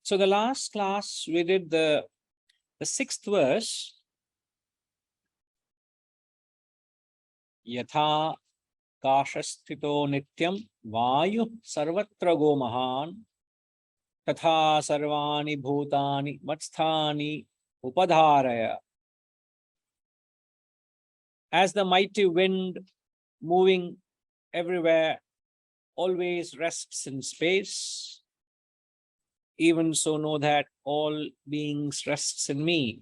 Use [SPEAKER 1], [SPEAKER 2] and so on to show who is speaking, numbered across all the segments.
[SPEAKER 1] So the last class we did the sixth verse. Yatha kashasthito nityam vayu sarvatra go mahan tatha sarvani bhutani matsthani upadharaya. As the mighty wind moving everywhere always rests in space, even so know that all beings rests in me.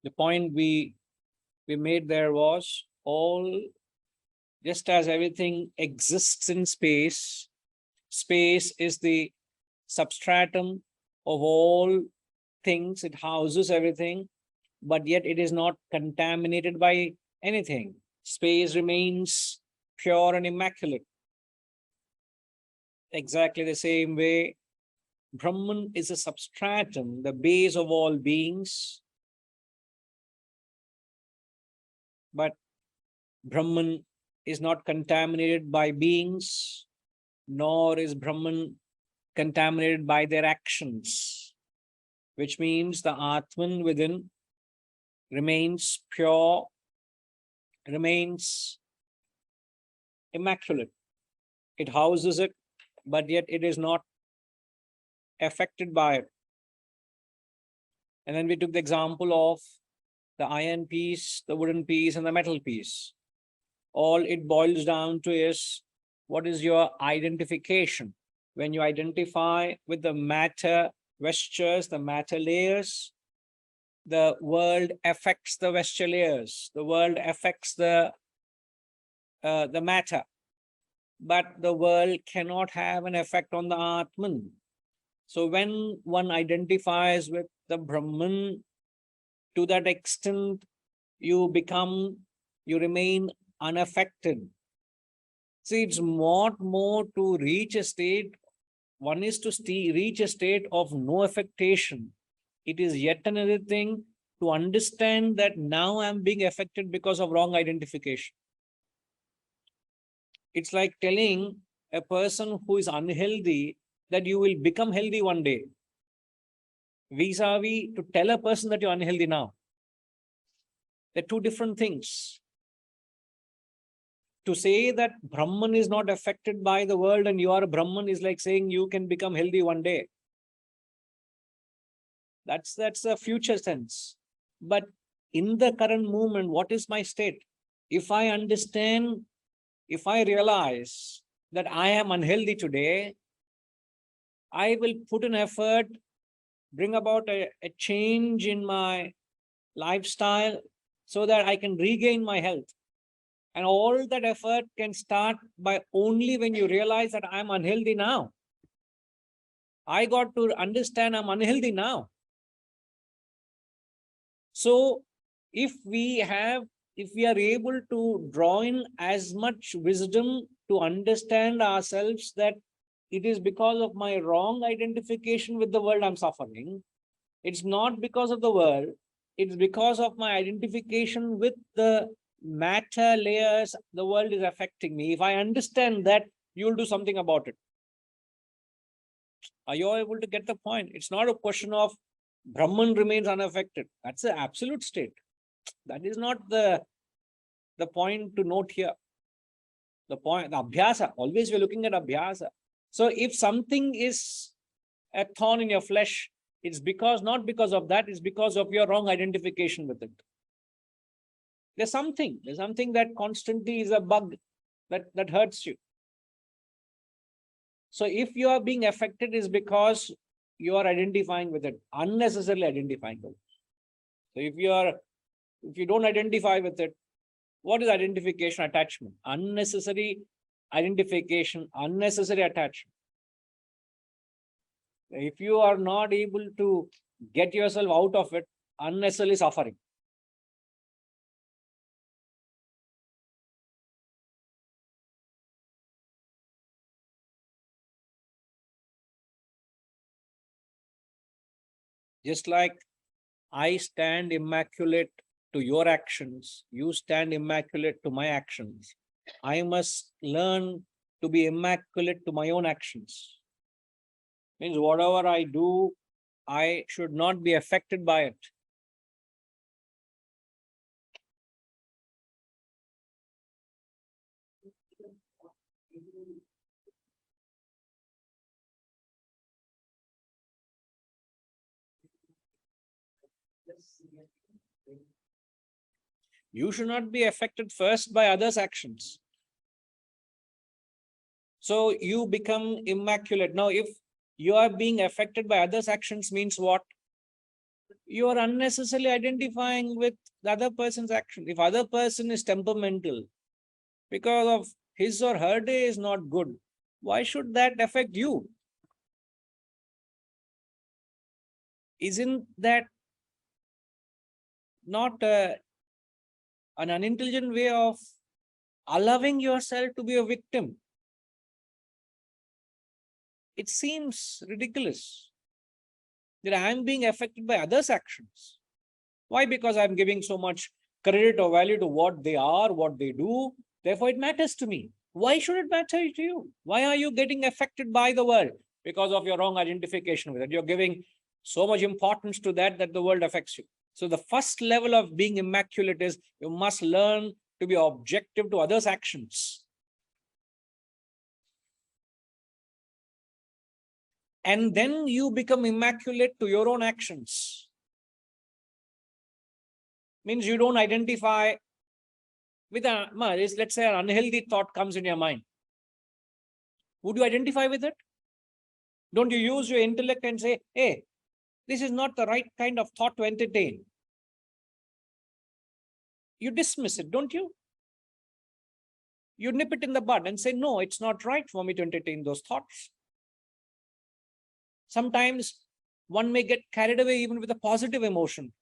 [SPEAKER 1] The point we made there was all, just as everything exists in space, space is the substratum of all things. It houses everything, but yet it is not contaminated by anything. Space remains pure and immaculate. Exactly the same way, Brahman is a substratum, the base of all beings. But Brahman is not contaminated by beings, nor is Brahman contaminated by their actions, which means the Atman within remains pure, remains immaculate. It houses it, but yet it is not affected by it. And then we took the example of the iron piece, the wooden piece, and the metal piece. All it boils down to is, what is your identification? When you identify with the matter vestures, the matter layers, the world affects the vesture layers. The world affects the matter. But the world cannot have an effect on the Atman. So when one identifies with the Brahman, to that extent, you remain unaffected. See, it's not more to reach a state. One is to reach a state of no affectation. It is yet another thing to understand that now I'm being affected because of wrong identification. It's like telling a person who is unhealthy that you will become healthy one day, vis-a-vis to tell a person that you're unhealthy now. They're two different things. To say that Brahman is not affected by the world and you are a Brahman is like saying you can become healthy one day. That's a future sense. But in the current moment, what is my state? If I understand, if I realize that I am unhealthy today, I will put an effort, bring about a change in my lifestyle so that I can regain my health. And all that effort can start by only when you realize that I'm unhealthy now. I got to understand I'm unhealthy now. So if we are able to draw in as much wisdom to understand ourselves that it is because of my wrong identification with the world I'm suffering, it's not because of the world, it's because of my identification with the matter layers, the world is affecting me. If I understand that, you'll do something about it. Are you able to get the point? It's not a question of Brahman remains unaffected. That's the absolute state. That is not the point to note here. The point, the abhyasa, always we're looking at abhyasa. So if something is a thorn in your flesh, it's not because of that, it's because of your wrong identification with it. There's something that constantly is a bug that hurts you. So if you are being affected, is because you are identifying with it, unnecessarily identifying with it. So if you don't identify with it, what is identification? Attachment. Unnecessary identification, unnecessary attachment. If you are not able to get yourself out of it, unnecessarily suffering. Just like I stand immaculate to your actions. You stand immaculate to my actions. I must learn to be immaculate to my own actions. Means whatever I do, I should not be affected by it. You should not be affected first by others' actions. So you become immaculate. Now, if you are being affected by others' actions, means what? You are unnecessarily identifying with the other person's action. If other person is temperamental because of his or her day is not good, why should that affect you? Isn't that not an unintelligent way of allowing yourself to be a victim? It seems ridiculous that I am being affected by others' actions. Why? Because I'm giving so much credit or value to what they are, what they do. Therefore, it matters to me. Why should it matter to you? Why are you getting affected by the world? Because of your wrong identification with it. You're giving so much importance to that the world affects you. So the first level of being immaculate is you must learn to be objective to others' actions. And then you become immaculate to your own actions. Means you don't identify with let's say an unhealthy thought comes in your mind. Would you identify with it? Don't you use your intellect and say, hey, this is not the right kind of thought to entertain? You dismiss it, don't you? You nip it in the bud and say, no, it's not right for me to entertain those thoughts. Sometimes one may get carried away even with a positive emotion,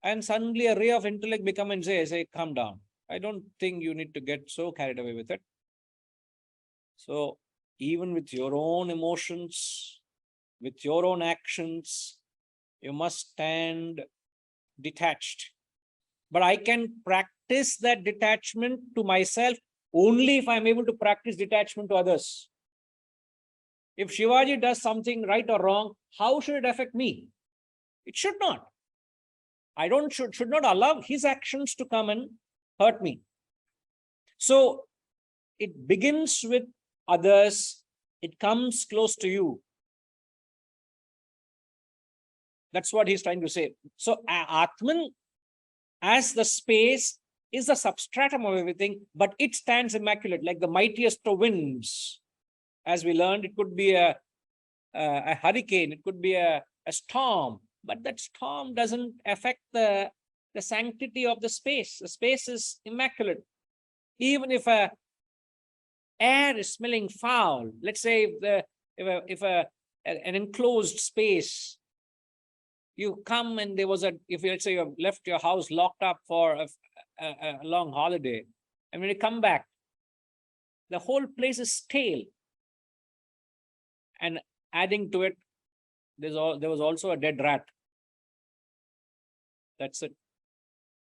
[SPEAKER 1] and suddenly a ray of intellect become and say, calm down. I don't think you need to get so carried away with it. So even with your own emotions, with your own actions, you must stand detached. But I can practice that detachment to myself only if I'm able to practice detachment to others. If Shivaji does something right or wrong, how should it affect me? It should not. I should not allow his actions to come and hurt me. So it begins with others. It comes close to you. That's what he's trying to say. So Atman, as the space, is the substratum of everything, but it stands immaculate, like the mightiest of winds. As we learned, it could be a hurricane, it could be a storm, but that storm doesn't affect the sanctity of the space. The space is immaculate. Even if air is smelling foul, let's say if an enclosed space, you come and there was let's say you have left your house locked up for a long holiday, and when you come back, the whole place is stale. And adding to it, there was also a dead rat. That's it.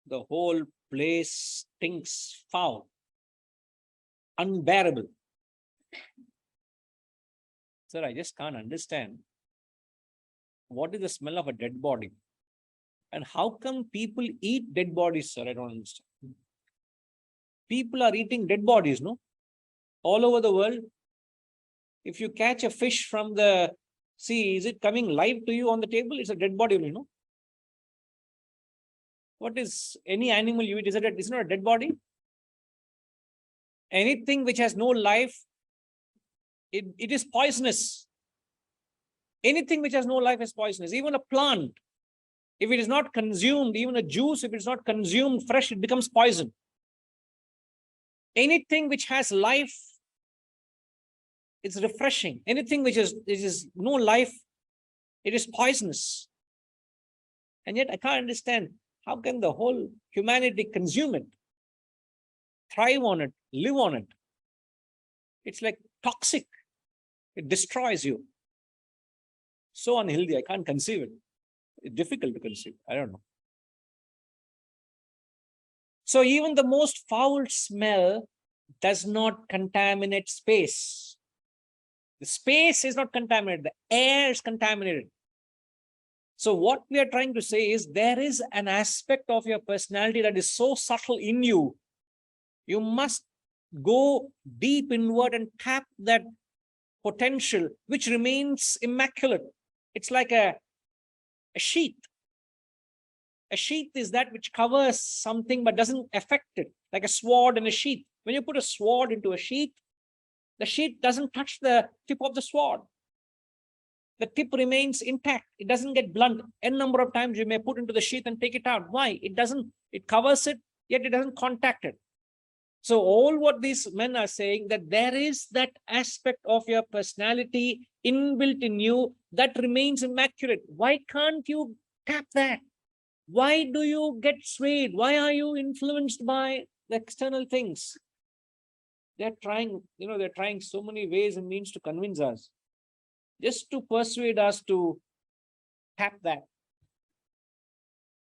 [SPEAKER 1] The whole place stinks foul, unbearable. Sir, I just can't understand. What is the smell of a dead body? And how come people eat dead bodies, sir? I don't understand. People are eating dead bodies, no? All over the world. If you catch a fish from the sea, is it coming live to you on the table? It's a dead body, you know. What is any animal you eat? It's not a dead body. Anything which has no life, it is poisonous. Anything which has no life is poisonous. Even a plant, if it is not consumed, even a juice, if it's not consumed fresh, it becomes poison. Anything which has life, it's refreshing. Anything which is no life, it is poisonous. And yet I can't understand, how can the whole humanity consume it, thrive on it, live on it? It's like toxic. It destroys you. So unhealthy, I can't conceive it. It's difficult to conceive. I don't know. So even the most foul smell does not contaminate space. The space is not contaminated. The air is contaminated. So what we are trying to say is there is an aspect of your personality that is so subtle in you. You must go deep inward and tap that potential, which remains immaculate. It's like a sheath. A sheath is that which covers something but doesn't affect it, like a sword and a sheath. When you put a sword into a sheath, the sheath doesn't touch the tip of the sword. The tip remains intact. It doesn't get blunt. N number of times you may put into the sheath and take it out. Why? It covers it, yet it doesn't contact it. So all what these men are saying, that there is that aspect of your personality inbuilt in you that remains immaculate. Why can't you tap that? Why do you get swayed? Why are you influenced by the external things? They're trying, they're trying so many ways and means to convince us, just to persuade us to tap that.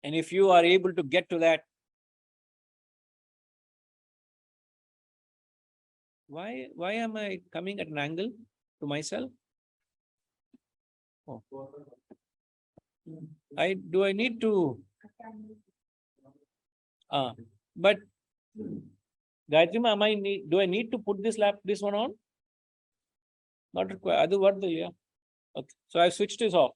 [SPEAKER 1] And if you are able to get to that, why am I coming at an angle to myself? Oh. Do I need to? But Gayatri, do I need to put this one on? Not required. Yeah. Okay. So I switched this off.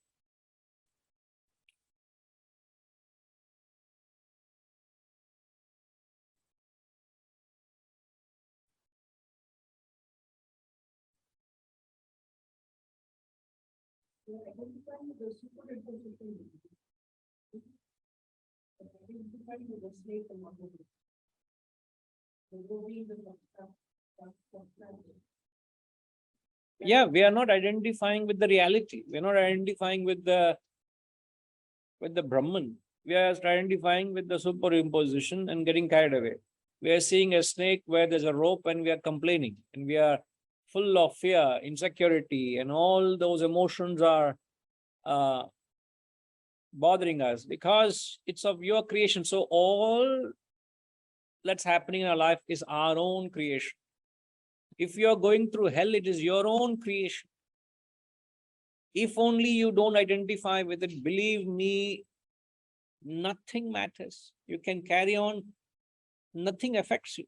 [SPEAKER 1] Yeah, we are not identifying with the reality. We're not identifying with the Brahman. We are identifying with the superimposition and getting carried away. We are seeing a snake where there's a rope and we are complaining, and we are full of fear, insecurity, and all those emotions are bothering us because it's of your creation. So all that's happening in our life is our own creation. If you're going through hell, it is your own creation. If only you don't identify with it, believe me, nothing matters. You can carry on, nothing affects you.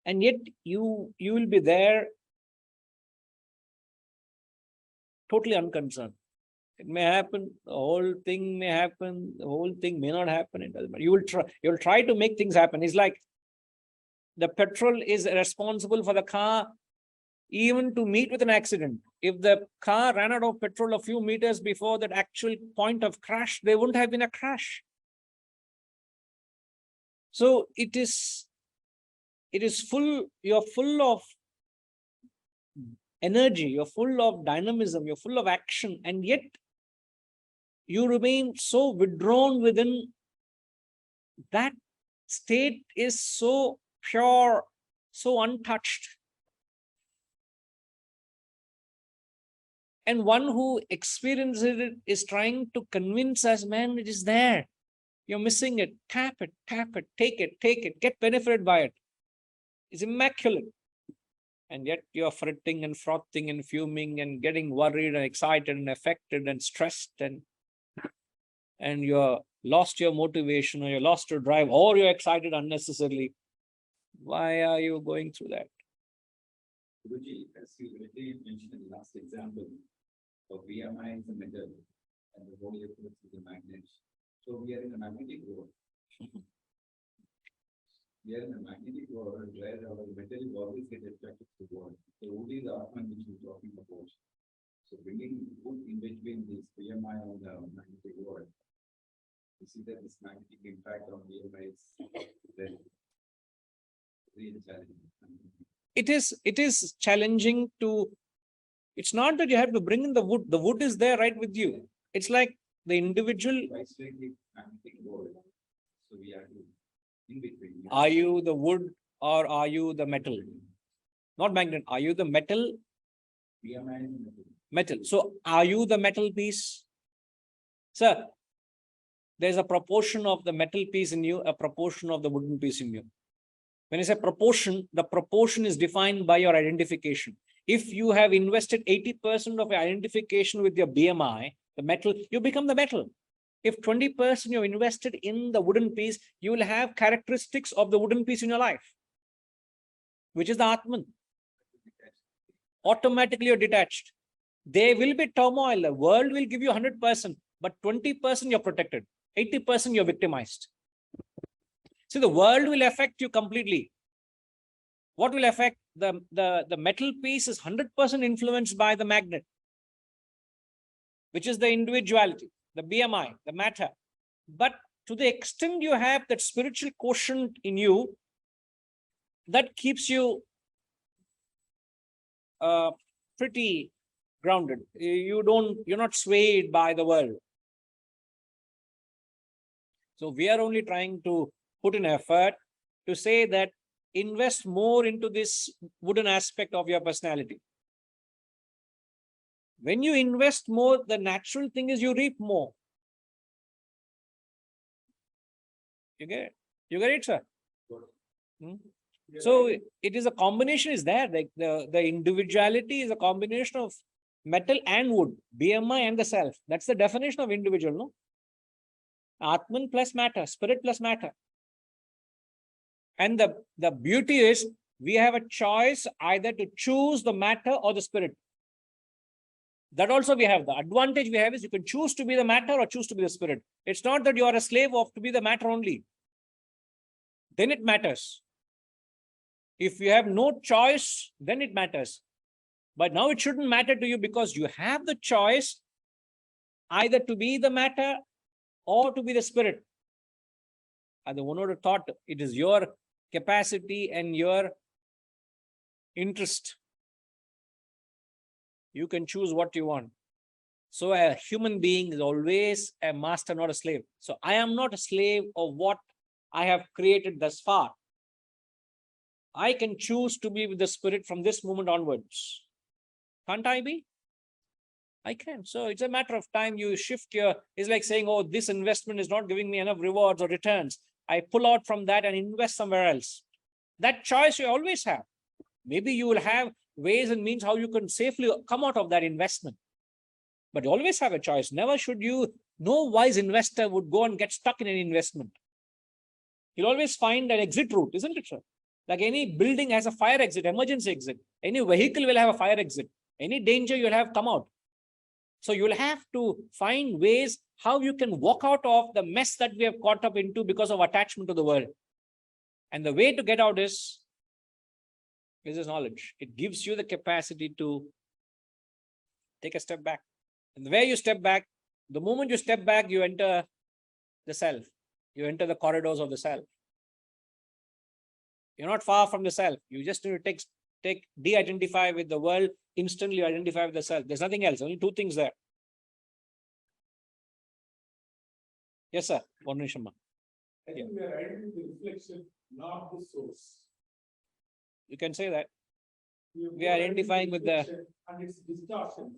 [SPEAKER 1] And yet you will be there totally unconcerned. It may happen, the whole thing may happen, the whole thing may not happen. It doesn't matter. You'll try to make things happen. It's like the petrol is responsible for the car even to meet with an accident. If the car ran out of petrol a few meters before that actual point of crash, there wouldn't have been a crash. So it is full, you're full of energy, you're full of dynamism, you're full of action, and yet you remain so withdrawn within. That state is so pure, so untouched. And one who experiences it is trying to convince us, man, it is there. You're missing it. Tap it, take it, get benefited by it. It's immaculate. And yet you're fretting and frothing and fuming and getting worried and excited and affected and stressed, and you're lost your motivation, or you're lost your drive, or you're excited unnecessarily. Why are you going through that?
[SPEAKER 2] Guruji, as you mentioned in the last example, of VMI is a metal and the body of it is a magnet. So we are in a magnetic world. We are in a magnetic world where our metal is always get attracted to the world. So only the Atman which we're talking about. So bringing wood in between this VMI and the magnetic world. You see that this magnetic impact on VMI is then really challenging.
[SPEAKER 1] It is challenging to. It's not that you have to bring in the wood. The wood is there right with you. It's like the individual.
[SPEAKER 2] So we are in between.
[SPEAKER 1] Are you the wood or are you the metal? Not magnet. Are you the metal?
[SPEAKER 2] We are metal.
[SPEAKER 1] Metal. So are you the metal piece? Sir, there's a proportion of the metal piece in you, a proportion of the wooden piece in you. When I say proportion, the proportion is defined by your identification. If you have invested 80% of your identification with your BMI, the metal, you become the metal. If 20% you're invested in the wooden piece, you will have characteristics of the wooden piece in your life, which is the Atman. Automatically you're detached. There will be turmoil. The world will give you 100%, but 20% you're protected. 80% you're victimized. See, the world will affect you completely. What will affect? The metal piece is 100% influenced by the magnet, which is the individuality, the BMI, the matter. But to the extent you have that spiritual quotient in you, that keeps you pretty grounded. You're not swayed by the world. So we are only trying to put in effort to say that invest more into this wooden aspect of your personality. When you invest more, the natural thing is you reap more. You get it? You get it, sir? So it is a combination is there. Like the individuality is a combination of metal and wood, BMI and the self. That's the definition of individual, no? Atman plus matter, spirit plus matter. And the beauty is we have a choice either to choose the matter or the spirit. That also we have. The advantage we have is you can choose to be the matter or choose to be the spirit. It's not that you are a slave of to be the matter only. Then it matters. If you have no choice, then it matters. But now it shouldn't matter to you because you have the choice either to be the matter or to be the spirit. And the one who thought it is your capacity and your interest. You can choose what you want. So a human being is always a master, not a slave. So I am not a slave of what I have created thus far. I can choose to be with the spirit from this moment onwards. Can't I be? I can. So it's a matter of time. You shift your, it's like saying, oh, this investment is not giving me enough rewards or returns. I pull out from that and invest somewhere else. That choice you always have. Maybe you will have ways and means how you can safely come out of that investment. But you always have a choice. Never should you, no wise investor would go and get stuck in an investment. You'll always find an exit route, isn't it, sir? Like any building has a fire exit, emergency exit. Any vehicle will have a fire exit. Any danger you'll have come out. So you'll have to find ways how you can walk out of the mess that we have caught up into because of attachment to the world. And the way to get out is this knowledge. It gives you the capacity to take a step back. And the way you step back, the moment you step back, you enter the self. You enter the corridors of the self. You're not far from the self. You just need to de-identify with the world, instantly identify with the self. There's nothing else, only two things there. Yes, sir. Varnishama.
[SPEAKER 3] I think we are identifying the reflection, not the source.
[SPEAKER 1] You can say that. We are identifying with the
[SPEAKER 3] and its distortion.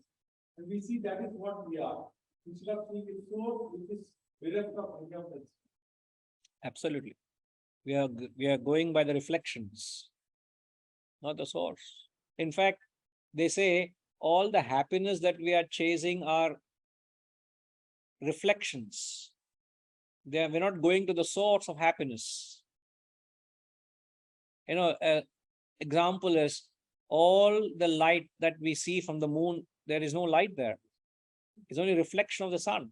[SPEAKER 3] And we see that is what we are. Instead of seeing the source, which is bereft of remembrance.
[SPEAKER 1] absolutely. We are going by the reflections, not the source. In fact, they say all the happiness that we are chasing are reflections. We're not going to the source of happiness. You know, example is all the light that we see from the moon, there is no light there. It's only reflection of the sun.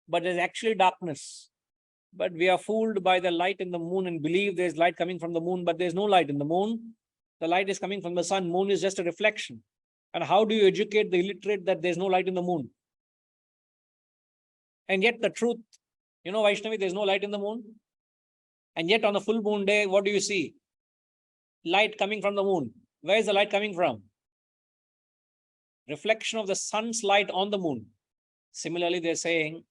[SPEAKER 1] But there's actually darkness. But we are fooled by the light in the moon and believe there's light coming from the moon, but there's no light in the moon. The light is coming from the sun. Moon is just a reflection. And how do you educate the illiterate that there's no light in the moon? And yet the truth, you know, Vaishnavi, there's no light in the moon. And yet on a full moon day, what do you see? Light coming from the moon. Where is the light coming from? Reflection of the sun's light on the moon. Similarly, they're saying,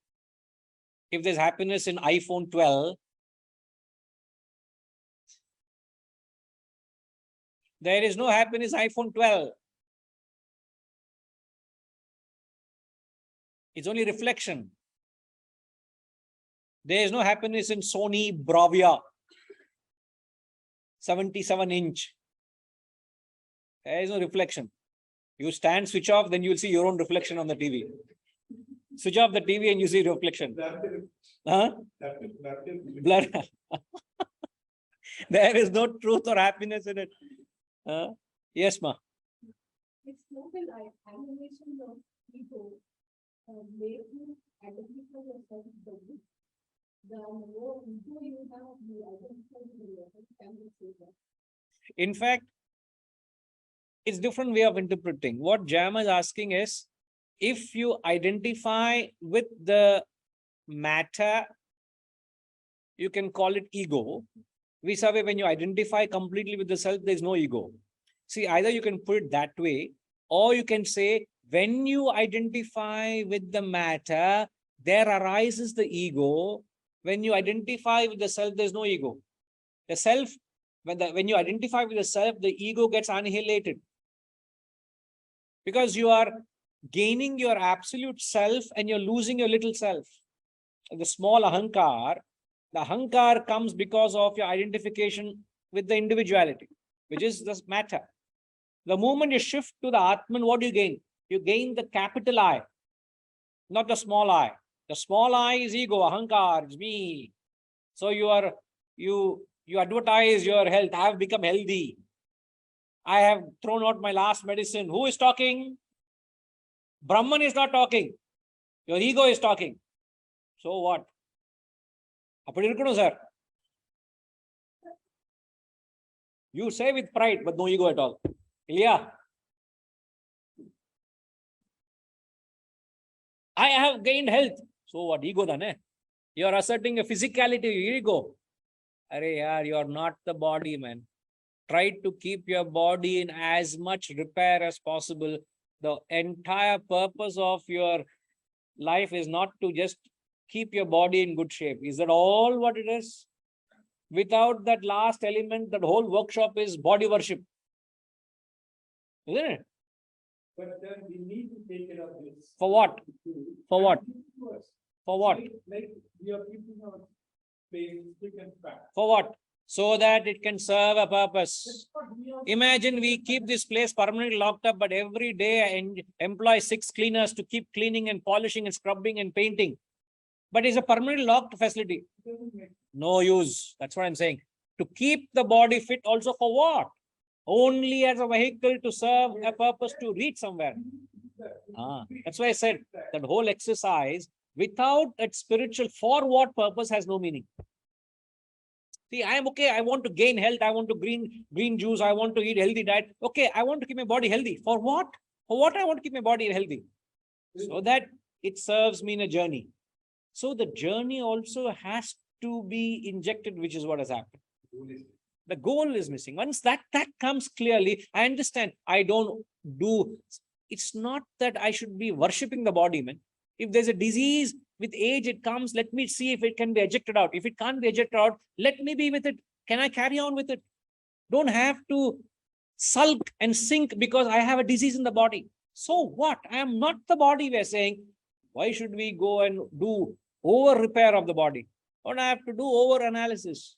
[SPEAKER 1] if there's happiness in iPhone 12, there is no happiness in iPhone 12. It's only reflection. There is no happiness in Sony Bravia 77-inch. There is no reflection. You stand, switch off, then you will see your own reflection on the TV. Switch off the TV and you see reflection. Huh? Blur. There is no truth or happiness in it. Yes, ma.
[SPEAKER 4] It's noble animation of ego, make you identify yourself with the good. The more ego you have, you identify with yourself, can you say that?
[SPEAKER 1] In fact, it's different way of interpreting. What Jam is asking is, if you identify with the matter, you can call it ego. Vis-a-vis, when you identify completely with the self, there is no ego. See, either you can put it that way, or you can say, when you identify with the matter, there arises the ego. When you identify with the self, there's no ego. The self, when you identify with the self, the ego gets annihilated. Because you are gaining your absolute self and you're losing your little self. The small ahankar, the ahankar comes because of your identification with the individuality, which is this matter. The moment you shift to the Atman, what do you gain? You gain the capital I, not the small I. The small I is ego, ahankar, it's me. So you advertise your health. I have become healthy. I have thrown out my last medicine. Who is talking? Brahman is not talking. Your ego is talking. So what? Sir. You say with pride, but no ego at all. Ilya, I have gained health. So what? Ego then? You are asserting a physicality, ego. Arey yaar, you are not the body, man. Try to keep your body in as much repair as possible. The entire purpose of your life is not to just keep your body in good shape. Is that all what it is? Without that last element, that whole workshop is body worship. Isn't it?
[SPEAKER 3] But then we need to take care of this.
[SPEAKER 1] For what? For what? For what?
[SPEAKER 3] Like we are keeping our space, big and fat.
[SPEAKER 1] For what? So that it can serve a purpose. Imagine we keep this place permanently locked up, but every day I employ 6 cleaners to keep cleaning and polishing and scrubbing and painting. But it's a permanently locked facility. No use. That's what I'm saying. To keep the body fit also for what? Only as a vehicle to serve a purpose to reach somewhere. That's why I said that whole exercise without that spiritual for what purpose has no meaning. See, I am okay. I want to gain health. I want to green juice. I want to eat healthy diet. Okay, I want to keep my body healthy. For what? For what I want to keep my body healthy? So that it serves me in a journey. So the journey also has to be injected, which is what has happened. The goal is missing. Once that comes clearly, I understand. I don't do. It's not that I should be worshipping the body, man. If there's a disease, with age it comes, let me see if it can be ejected out. If it can't be ejected out, let me be with it. Can I carry on with it? Don't have to sulk and sink because I have a disease in the body. So what? I am not the body, we're saying. Why should we go and do over repair of the body? Don't I have to do over analysis?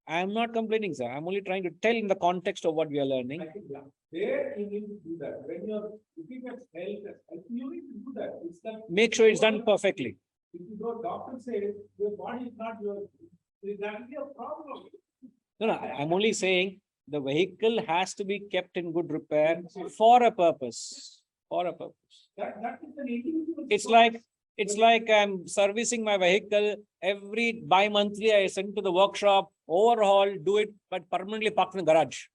[SPEAKER 1] I am not complaining, sir. I'm only trying to tell in the context of what we are learning.
[SPEAKER 3] I think, there you need to do that. When you're looking at health, you need to do that. It's that
[SPEAKER 1] Make sure it's done perfectly.
[SPEAKER 3] if you go, doctor says your body is not yours, that will be a problem.
[SPEAKER 1] No, I'm only saying the vehicle has to be kept in good repair for a purpose. For a purpose.
[SPEAKER 3] That is an individual.
[SPEAKER 1] It's like I'm servicing my vehicle every bi-monthly. I send to the workshop, overhaul, do it, but permanently parked in the garage.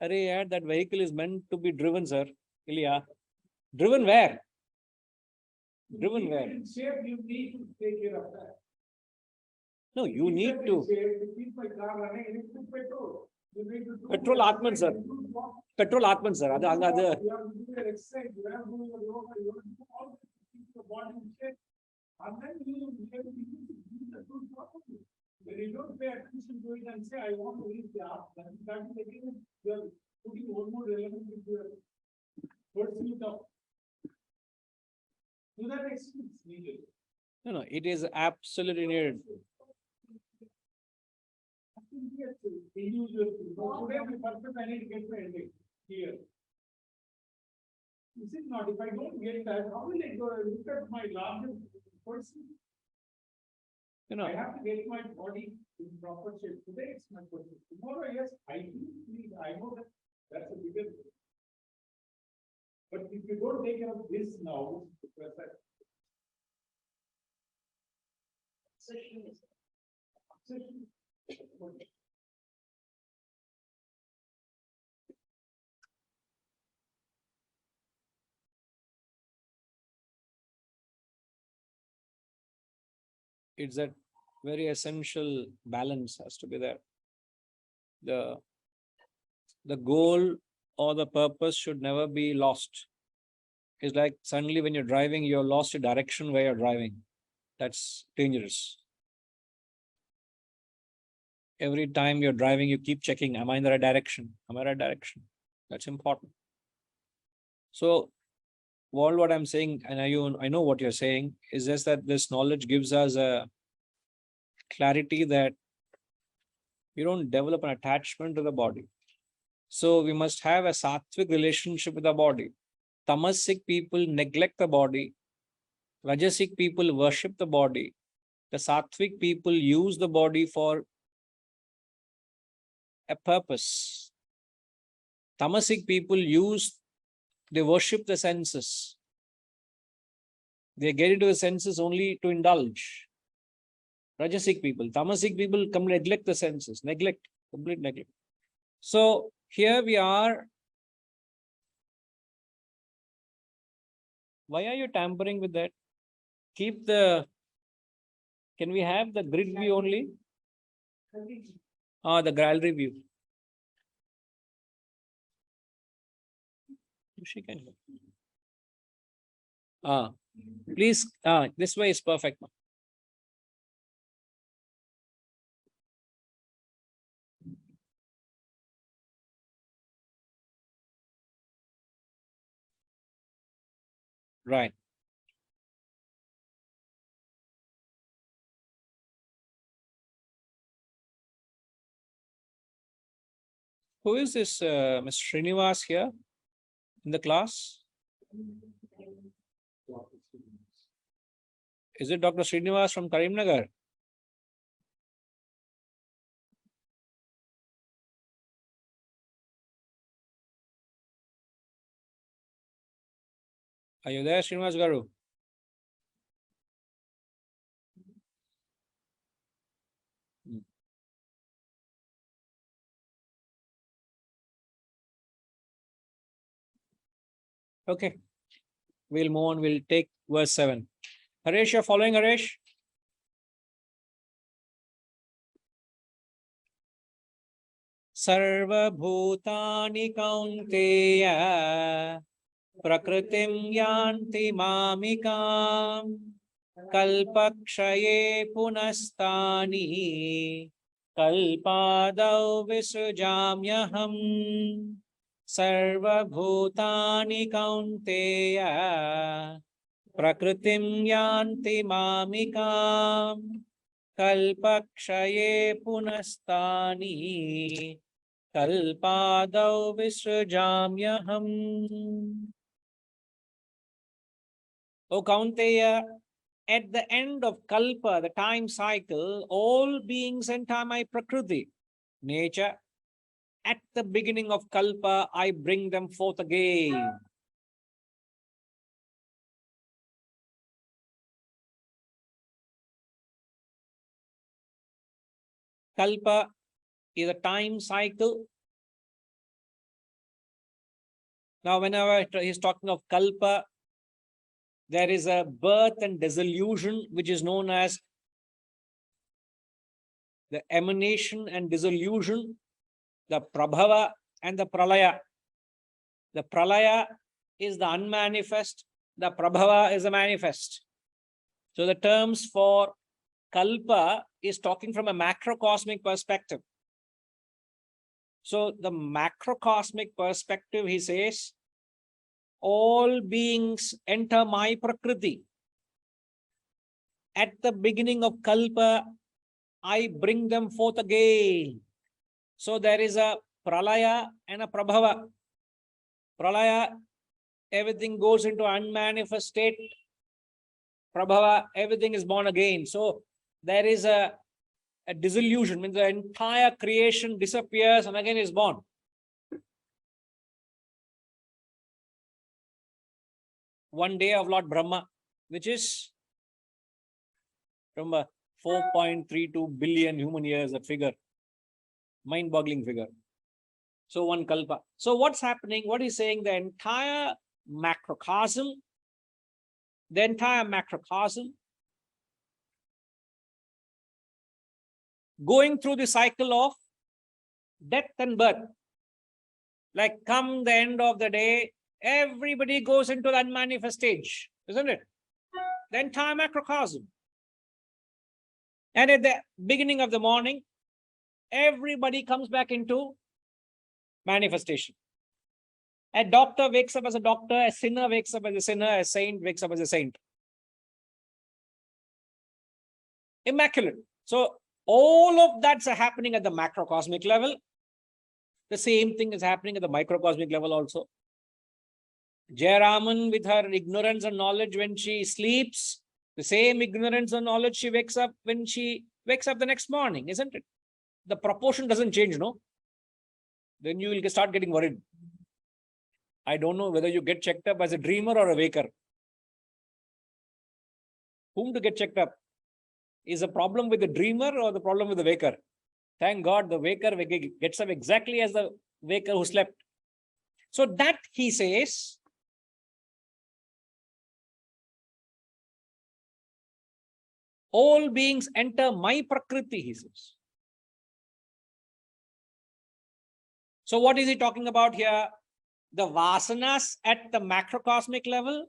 [SPEAKER 1] Arey, that vehicle is meant to be driven, sir. Ilya. Driven where? Driven where?
[SPEAKER 3] In shape, you need to take care of that.
[SPEAKER 1] No, you
[SPEAKER 3] Keep
[SPEAKER 1] need
[SPEAKER 3] that in
[SPEAKER 1] to.
[SPEAKER 3] shape, to keep my car running, you need to petrol. You need to do
[SPEAKER 1] Petrol Atman, sir. Petrol Atman, sir.
[SPEAKER 3] You have to do your exercise, you have to do your yoga, you have to do all this to keep your body in shape. And then you have to use the tools properly. When you don't pay attention to it and say, I want to reach the art, then that is again, you are putting one more element into your pursuit of. To that extent, it's needed.
[SPEAKER 1] No, it is absolutely needed.
[SPEAKER 3] Individual. So today my purpose, I need to get my headache here. Is it not? If I don't get that, how will I go look at my larger person? I have to get my body in proper shape. Today it's my person. Tomorrow, yes, I do. I know that that's a bigger thing. But if you don't take care of this now, because that
[SPEAKER 1] It's that very essential balance has to be there. The goal or the purpose should never be lost. It's like suddenly when you're driving, you're lost your direction where you're driving. That's dangerous. Every time you're driving, you keep checking, am I in the right direction? Am I in the right direction? That's important. So all what I'm saying, and I know what you're saying, is just that this knowledge gives us a clarity that you don't develop an attachment to the body. So we must have a sattvic relationship with the body. Tamasic people neglect the body. Rajasic people worship the body. The sattvic people use the body for a purpose. Tamasic people they worship the senses. They get into the senses only to indulge. Rajasic people, tamasic people come neglect the senses, complete neglect. So here we are. Why are you tampering with that? Keep the, can we have the grid view only? The gallery view. She can. Please, this way is perfect. Right. Who is this Mr. Srinivas here in the class? Is it Dr. Srinivas from Karimnagar? Are you there, Srinivas Garu? Okay. We'll move on. We'll take verse 7. Haresh, you're following Haresh? Sarva bhutani kaunteya prakritim yanti mamikam kalpakshaye punastani kalpadau visujamyaham sarva bhutani kaunteya prakritim yanti mamikam kalpakshaye punastani kalpadau visrajamyaham. O Kaunteya, at the end of kalpa, the time cycle, all beings enter my prakriti, nature. At the beginning of kalpa, I bring them forth again. Kalpa is a time cycle. Now, whenever he's talking of kalpa, there is a birth and dissolution, which is known as the emanation and dissolution, the prabhava and the pralaya. The pralaya is the unmanifest, the prabhava is the manifest. So the terms for kalpa is talking from a macrocosmic perspective. So the macrocosmic perspective, he says, all beings enter my prakriti. at the beginning of Kalpa, I bring them forth again. So there is a Pralaya and a Prabhava. Pralaya, everything goes into unmanifest state. Prabhava, everything is born again. So there is a dissolution, means the entire creation disappears and again is born. One day of Lord Brahma, which is from 4.32 billion human years, a figure, mind-boggling figure. So one kalpa. So what's happening? What he's saying, the entire macrocosm, going through the cycle of death and birth. Like come the end of the day, everybody goes into that manifest stage, isn't it? The entire macrocosm. And at the beginning of the morning, everybody comes back into manifestation. A doctor wakes up as a doctor, a sinner wakes up as a sinner, a saint wakes up as a saint. Immaculate. So all of that's happening at the macrocosmic level. The same thing is happening at the microcosmic level also. Jayaraman, with her ignorance and knowledge when she sleeps, the same ignorance and knowledge she wakes up when she wakes up the next morning, isn't it? The proportion doesn't change, no? Then you will start getting worried. I don't know whether you get checked up as a dreamer or a waker. Whom to get checked up? Is the problem with the dreamer or the problem with the waker? Thank God the waker gets up exactly as the waker who slept. So that he says, all beings enter my prakriti, he says. So what is he talking about here? The vasanas at the macrocosmic level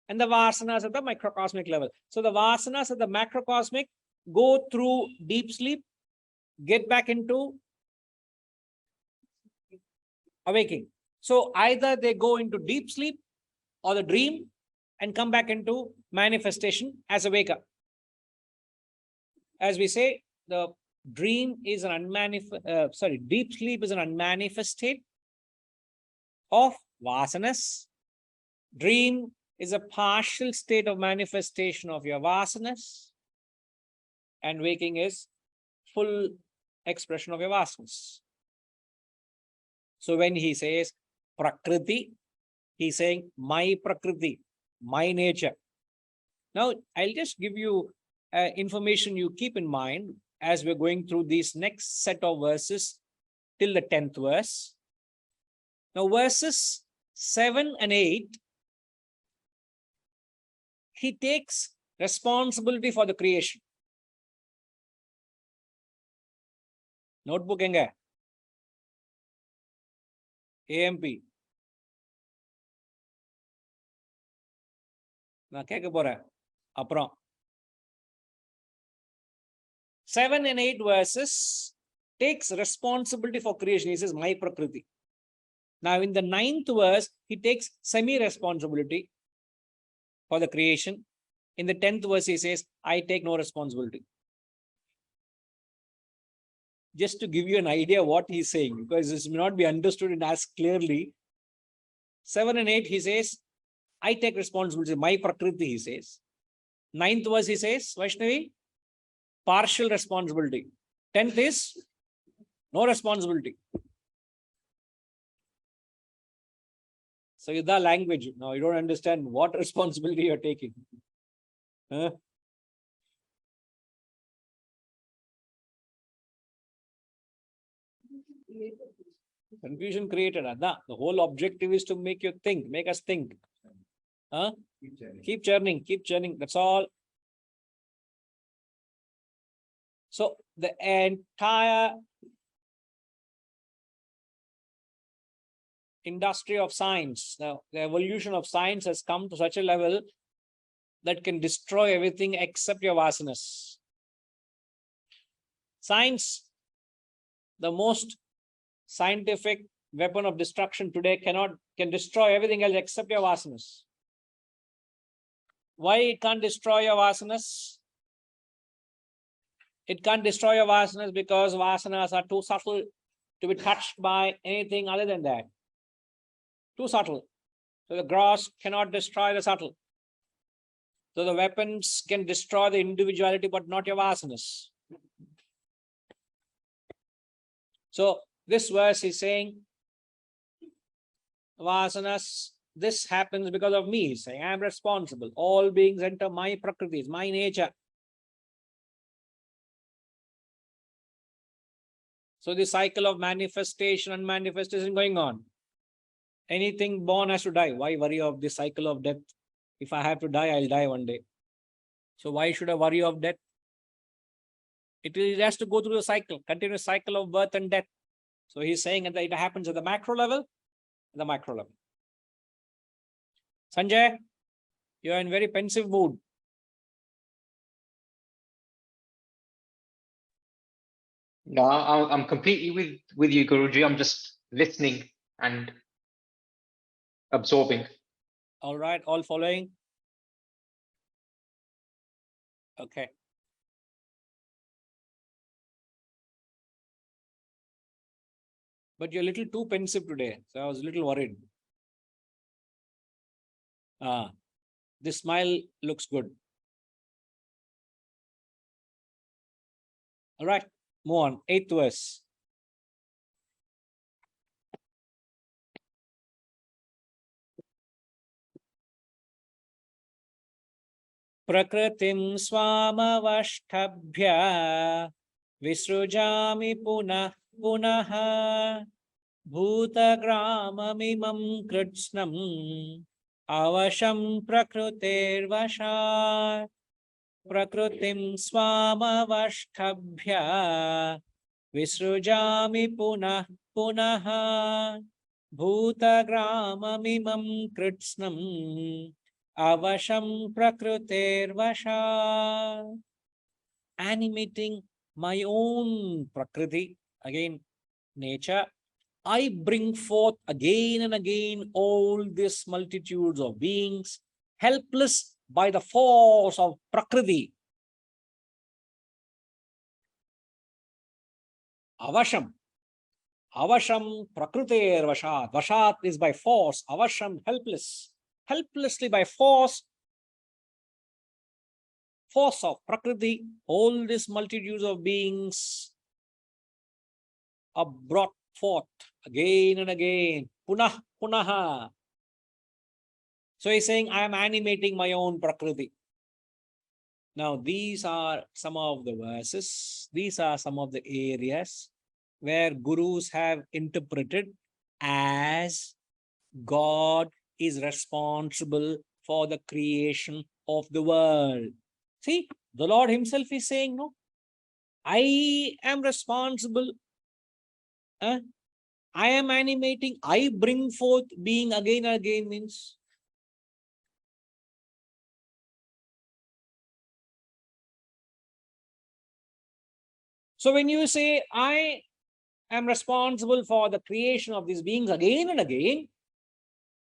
[SPEAKER 1] and the vasanas at the microcosmic level. So the vasanas at the macrocosmic go through deep sleep, get back into awaking. So either they go into deep sleep or the dream and come back into manifestation as a waker. As we say, the dream is an deep sleep is an unmanifest state of vasanas. Dream is a partial state of manifestation of your vasanas. And waking is full expression of your vasanas. So when he says prakriti, he's saying my prakriti, my nature. Now, I'll just give you information you keep in mind as we're going through these next set of verses till the 10th verse. Now, verses 7 and 8, he takes responsibility for the creation. Notebook enga? AMP. நான் கேட்க போறேன் அப்புறம் 7 and 8 verses takes responsibility for creation. He says, my prakriti. Now, in the 9th verse, he takes semi-responsibility for the creation. In the 10th verse, he says, I take no responsibility. Just to give you an idea what he's saying, because this may not be understood and as clearly. 7 and 8, he says, I take responsibility. My prakriti, he says. 9th verse, he says, Vaishnavi, partial responsibility. 10th is no responsibility. So with the language, now you don't understand what responsibility you're taking. Huh? Confusion created. The whole objective is to make you think, make us think. Huh? Keep churning. That's all. So the entire industry of science, now the evolution of science has come to such a level that can destroy everything except your vasanas. Science, the most scientific weapon of destruction today, can destroy everything else except your vasanas. Why it can't destroy your vasanas? It can't destroy your vasanas because vasanas are too subtle to be touched by anything other than that. Too subtle. So the gross cannot destroy the subtle. So the weapons can destroy the individuality, but not your vasanas. So this verse is saying, vasanas, this happens because of me. He's saying, I am responsible. All beings enter my prakriti, it's my nature. So the cycle of manifestation and manifestation going on. Anything born has to die. Why worry of the cycle of death? If I have to die, I'll die one day. So why should I worry of death? It has to go through the cycle, continuous cycle of birth and death. So he's saying that it happens at the macro level, the micro level. Sanjay, you are in very pensive mood.
[SPEAKER 5] No, I'm completely with you, Guruji. I'm just listening and absorbing.
[SPEAKER 1] All right, all following? Okay. But you're a little too pensive today, so I was a little worried. This smile looks good. All right, move on. 8th verse. Prakritim swamavashtabhya visrujami punah punaha bhutagramamimam kritsnam avasham prakrutirvashat prakritim swamavashtabhya visrujami punah punaha bhutagramamimam kritsnam avasham prakrutirvashat. Animating my own prakriti, again nature, I bring forth again and again all these multitudes of beings, helpless by the force of prakriti. Avasham. Avasham prakrutir vashat. Vashat is by force. Avasham, helpless. Helplessly by force of prakriti, all these multitudes of beings are brought forth again and again. Punah, punaha. So he's saying, I am animating my own prakriti. Now, these are some of the verses. These are some of the areas where gurus have interpreted as God is responsible for the creation of the world. See, the Lord himself is saying, no, I am responsible. I am animating. I bring forth being again and again means. So when you say, I am responsible for the creation of these beings again and again,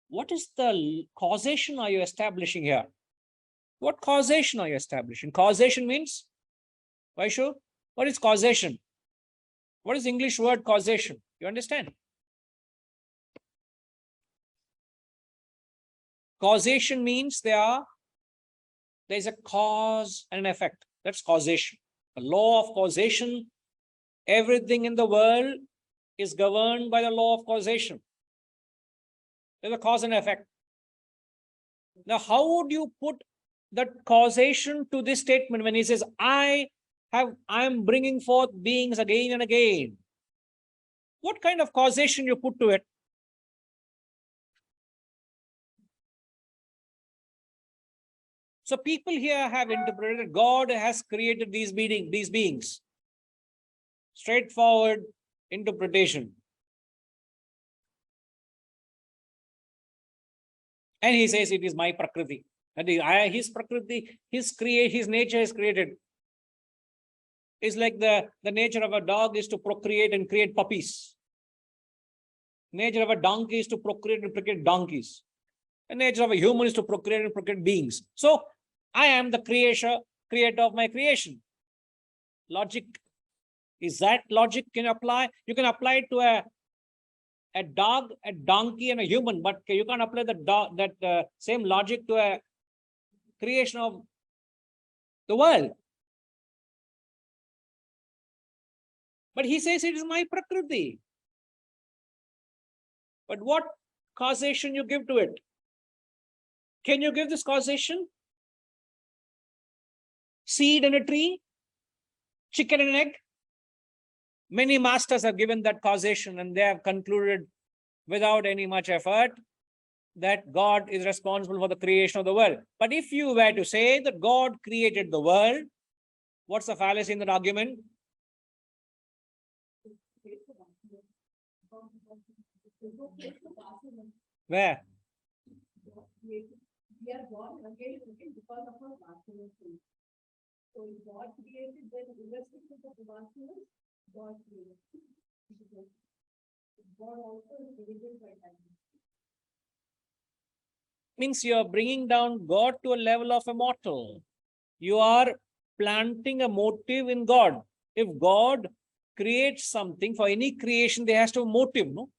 [SPEAKER 1] what is the causation are you establishing here? What causation are you establishing? Causation means, Vaishu, what is causation? What is the English word causation? You understand? Causation means there is a cause and an effect. That's causation. The law of causation, everything in the world is governed by the law of causation. There's a cause and effect. Now, how would you put that causation to this statement when he says, I am bringing forth beings again and again? What kind of causation you put to it? So people here have interpreted God has created these beings. Straightforward interpretation. And he says it is my prakriti. That is, his prakriti, his nature is created. It's like the nature of a dog is to procreate and create puppies. Nature of a donkey is to procreate and procreate donkeys. The nature of a human is to procreate and procreate beings. So I am the creator of my creation. logic. Is that logic can apply? You can apply it to a dog, a donkey, and a human, but you can't apply that same logic to a creation of the world. But he says it is my prakriti. But what causation you give to it? Can you give this causation? Seed and a tree? Chicken and egg? Many masters have given that causation, and they have concluded without any much effort that God is responsible for the creation of the world. But if you were to say that God created the world, what's the fallacy in that argument? Where?
[SPEAKER 4] We are born again because of our vasanas. So if God created, then irrespective of the vasanas, God created. God also is created by that.
[SPEAKER 1] Means you are bringing down God to a level of a mortal. You are planting a motive in God. If God creates something, for any creation, there has to be a motive, no?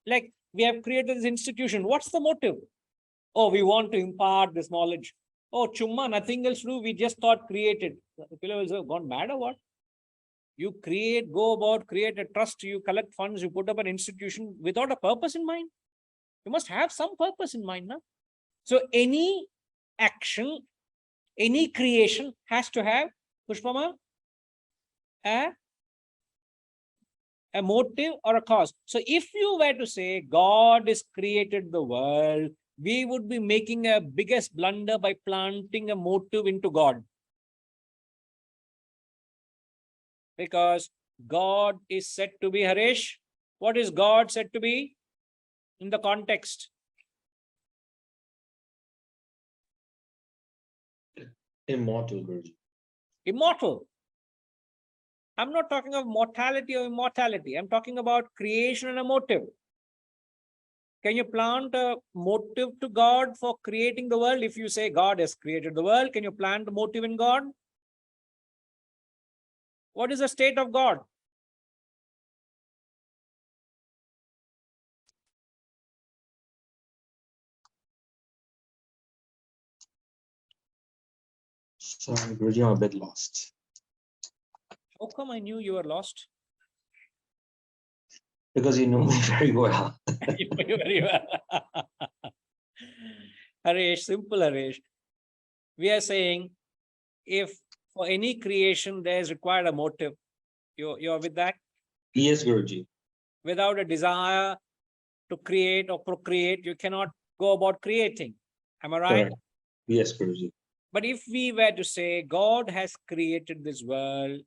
[SPEAKER 1] Like we have created this institution. What's the motive? Oh, we want to impart this knowledge. Oh, chumma, nothing else to do. We just thought created. People will have gone mad or what? You create, go about, create a trust, you collect funds, you put up an institution without a purpose in mind. You must have some purpose in mind, no? So any action, any creation has to have, Pushpama, a motive or a cause. So if you were to say God has created the world, we would be making a biggest blunder by planting a motive into God. Because God is said to be, Harish, what is God said to be in the context?
[SPEAKER 6] Immortal, Guruji.
[SPEAKER 1] Immortal. I'm not talking of mortality or immortality. I'm talking about creation and a motive. Can you plant a motive to God for creating the world? If you say God has created the world, can you plant a motive in God? What is the state of God?
[SPEAKER 6] Sorry, Guruji, I'm a bit lost.
[SPEAKER 1] How come I knew you were lost?
[SPEAKER 6] Because you know me very well.
[SPEAKER 1] You know very well. Harish, simple Harish. We are saying if for any creation there is required a motive, you're with that?
[SPEAKER 6] Yes, Guruji.
[SPEAKER 1] Without a desire to create or procreate, you cannot go about creating. Am I right?
[SPEAKER 6] Correct. Yes, Guruji.
[SPEAKER 1] But if we were to say God has created this world,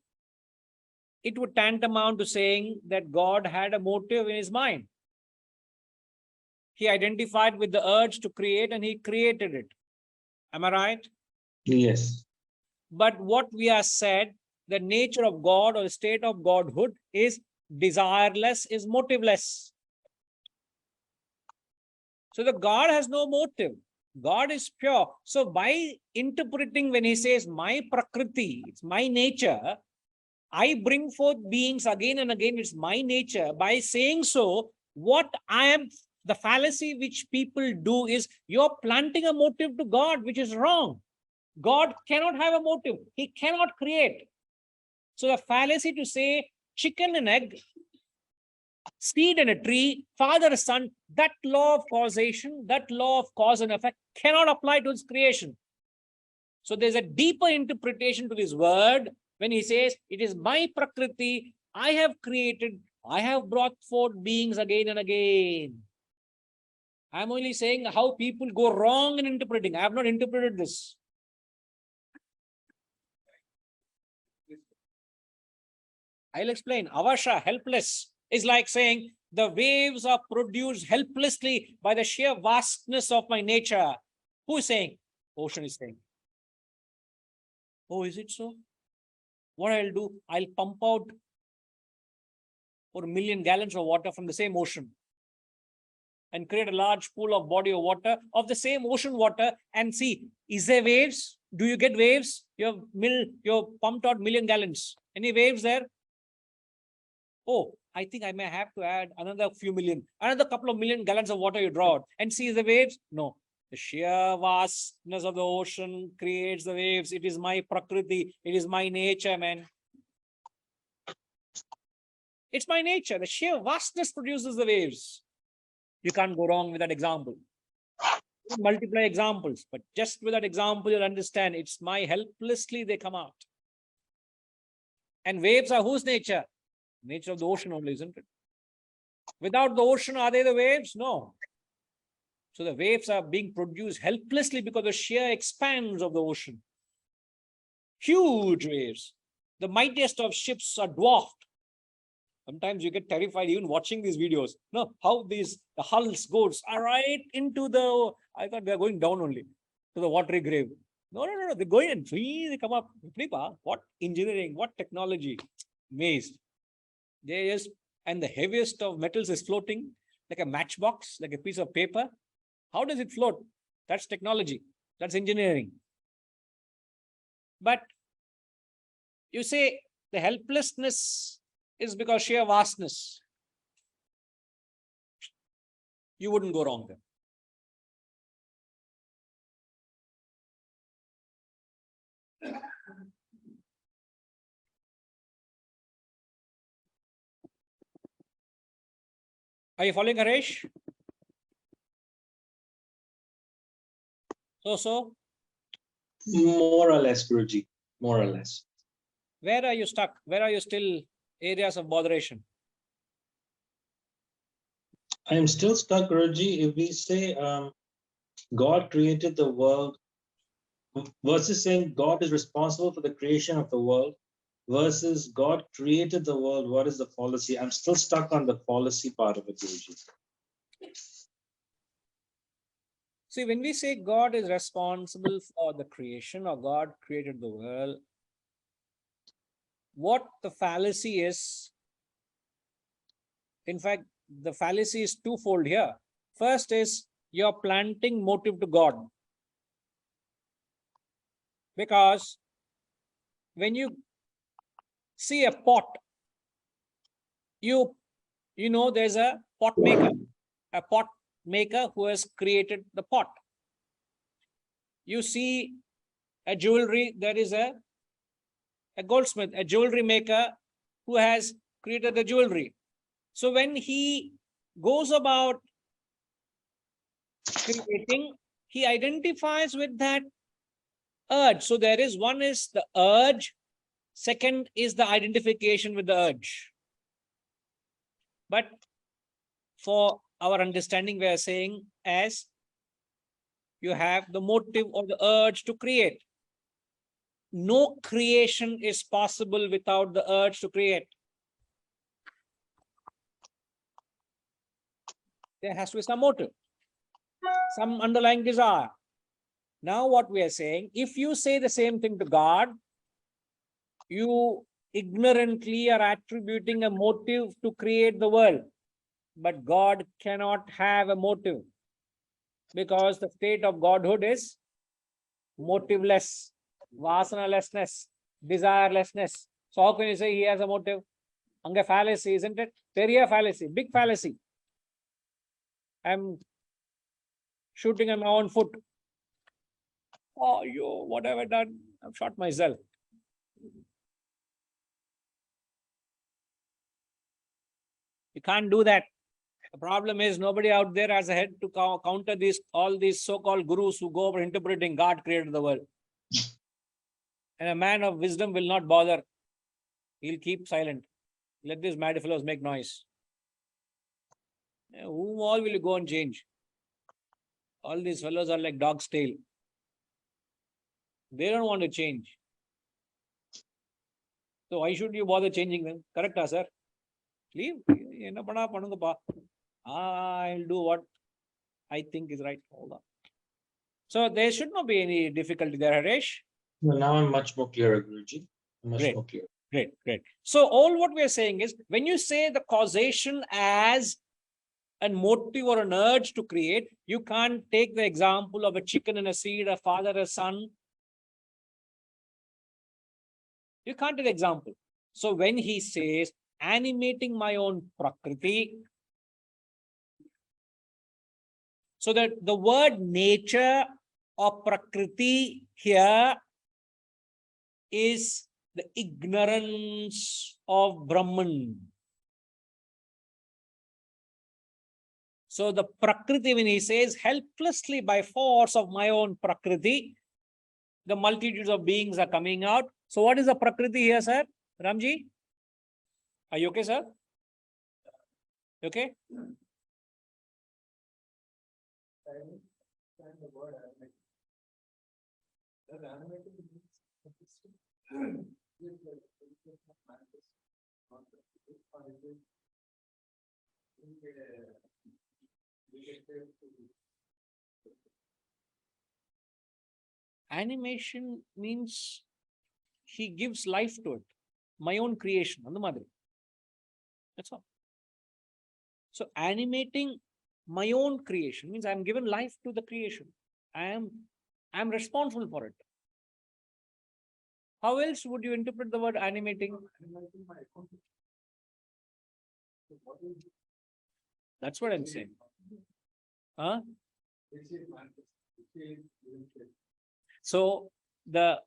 [SPEAKER 1] it would tantamount to saying that God had a motive in his mind. He identified with the urge to create and he created it. Am I right?
[SPEAKER 6] Yes.
[SPEAKER 1] But what we are said, the nature of God or the state of Godhood is desireless, is motiveless. So the God has no motive. God is pure. So by interpreting when he says my prakriti, it's my nature, I bring forth beings again and again, it's my nature. By saying so, what I am, the fallacy which people do is you're planting a motive to God, which is wrong. God cannot have a motive. He cannot create. So the fallacy to say chicken and egg, seed and a tree, father and son, that law of causation, that law of cause and effect cannot apply to its creation. So there's a deeper interpretation to this word when he says, it is my prakriti, I have created, I have brought forth beings again and again. I'm only saying how people go wrong in interpreting. I have not interpreted this. I'll explain. Avasha, helpless, is like saying the waves are produced helplessly by the sheer vastness of my nature. Who is saying? Ocean is saying. Oh, is it so? What I'll do, I'll pump out 1 million gallons of water from the same ocean and create a large pool of body of water of the same ocean water and see, is there waves? Do you get waves? You've pumped out million gallons. Any waves there? Oh, I think I may have to add another couple of million gallons of water you draw out and see the waves. No, the sheer vastness of the ocean creates the waves. It is my prakriti. It is my nature, man. It's my nature. The sheer vastness produces the waves. You can't go wrong with that example. Multiply examples, but just with that example, you'll understand it's my helplessly they come out. And waves are whose nature? Nature of the ocean only, isn't it? Without the ocean, are they the waves? No. So the waves are being produced helplessly because the sheer expanse of the ocean. Huge waves. The mightiest of ships are dwarfed. Sometimes you get terrified even watching these videos. No, how the hulls goes are right into the, I thought they're going down only to the watery grave. No, they're going and they come up. What engineering, what technology. Amazed. They just, and the heaviest of metals is floating like a matchbox, like a piece of paper. How does it float? That's technology. That's engineering. But you say the helplessness is because sheer vastness. You wouldn't go wrong there. Are you following, Harish? So?
[SPEAKER 6] More or less, Guruji. More or less.
[SPEAKER 1] Where are you stuck? Where are you still areas of botheration?
[SPEAKER 6] I am still stuck, Guruji. If we say God created the world versus saying God is responsible for the creation of the world versus God created the world, what is the policy? I'm still stuck on the policy part of it, Guruji.
[SPEAKER 1] See, when we say God is responsible for the creation or God created the world, what the fallacy is, in fact, the fallacy is twofold here. First is you're planting motive to God. Because when you see a pot, you know there's a pot maker who has created the pot. You see a jewelry, there is a goldsmith, a jewelry maker who has created the jewelry. So when he goes about creating, he identifies with that urge. So there is one is the urge, second is the identification with the urge. But for our understanding, we are saying as you have the motive or the urge to create. No creation is possible without the urge to create. There has to be some motive, some underlying desire. Now what we are saying, if you say the same thing to God, you ignorantly are attributing a motive to create the world. But God cannot have a motive because the state of Godhood is motiveless, vasanalessness, desirelessness. So how can you say he has a motive? Anga fallacy, isn't it? Peria fallacy, big fallacy. I'm shooting at my own foot. Oh, what have I done? I've shot myself. You can't do that. The problem is nobody out there has a head to counter all these so-called gurus who go over interpreting God created the world. And a man of wisdom will not bother. He'll keep silent. Let these mad fellows make noise. Whom all will you go and change? All these fellows are like dog's tail. They don't want to change. So why should you bother changing them? Correct, sir? Leave. I'll do what I think is right. Hold on. So there should not be any difficulty there, Harish.
[SPEAKER 6] Well, now I'm much more clear, Guruji. Much
[SPEAKER 1] Great.
[SPEAKER 6] more clear.
[SPEAKER 1] Great. So all what we are saying is when you say the causation as a motive or an urge to create, you can't take the example of a chicken and a seed, a father, a son, You can't take the example. So when he says animating my own prakriti, so that the word nature or prakriti here is the ignorance of Brahman. So the prakriti, when he says helplessly by force of my own prakriti, the multitudes of beings are coming out. So what is the prakriti here, sir? Ramji? Are you okay, sir? Okay? Animation means he gives life to it. My own creation. That's all. So animating my own creation means I'm given life to the creation. I'm responsible for it. How else would you interpret the word animating? That's what I'm saying. Huh? So the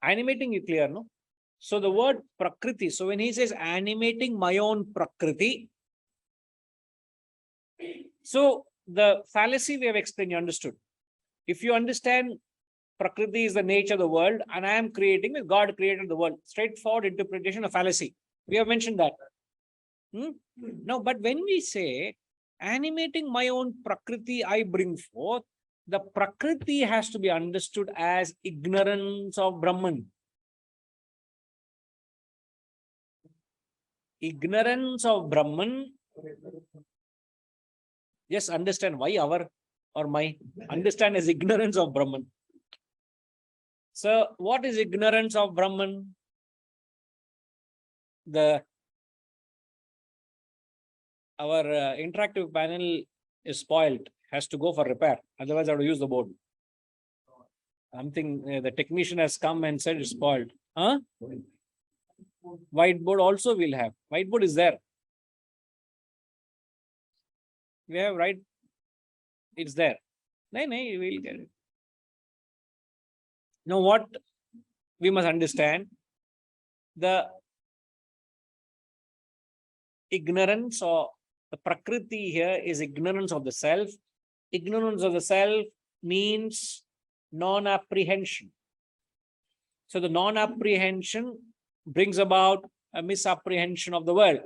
[SPEAKER 1] animating is clear, no? So the word prakriti, so when he says animating my own prakriti, so the fallacy we have explained, you understood. If you understand prakriti is the nature of the world and I am creating, God created the world. Straightforward interpretation of fallacy. We have mentioned that. No, but when we say animating my own prakriti, I bring forth, the prakriti has to be understood as ignorance of Brahman. Ignorance of Brahman. Just understand why our or my understand as ignorance of Brahman. So what is ignorance of Brahman? Our interactive panel is spoiled, has to go for repair. Otherwise, I have to use the board. Something the technician has come and said it's spoiled. Huh? Whiteboard also will have. Whiteboard is there. We have right. It's there. No, we will get it. Now what we must understand, the ignorance or the prakriti here is ignorance of the self. Ignorance of the self means non-apprehension. So the non-apprehension brings about a misapprehension of the world.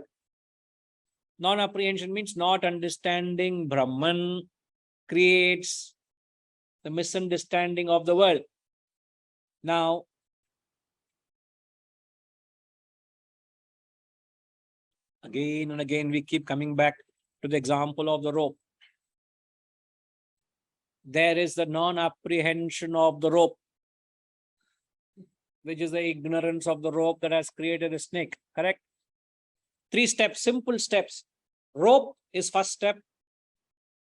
[SPEAKER 1] Non-apprehension means not understanding Brahman creates the misunderstanding of the world. Now, again and again, we keep coming back to the example of the rope. There is the non-apprehension of the rope, which is the ignorance of the rope that has created a snake, correct? 3 steps, simple steps. Rope is first step.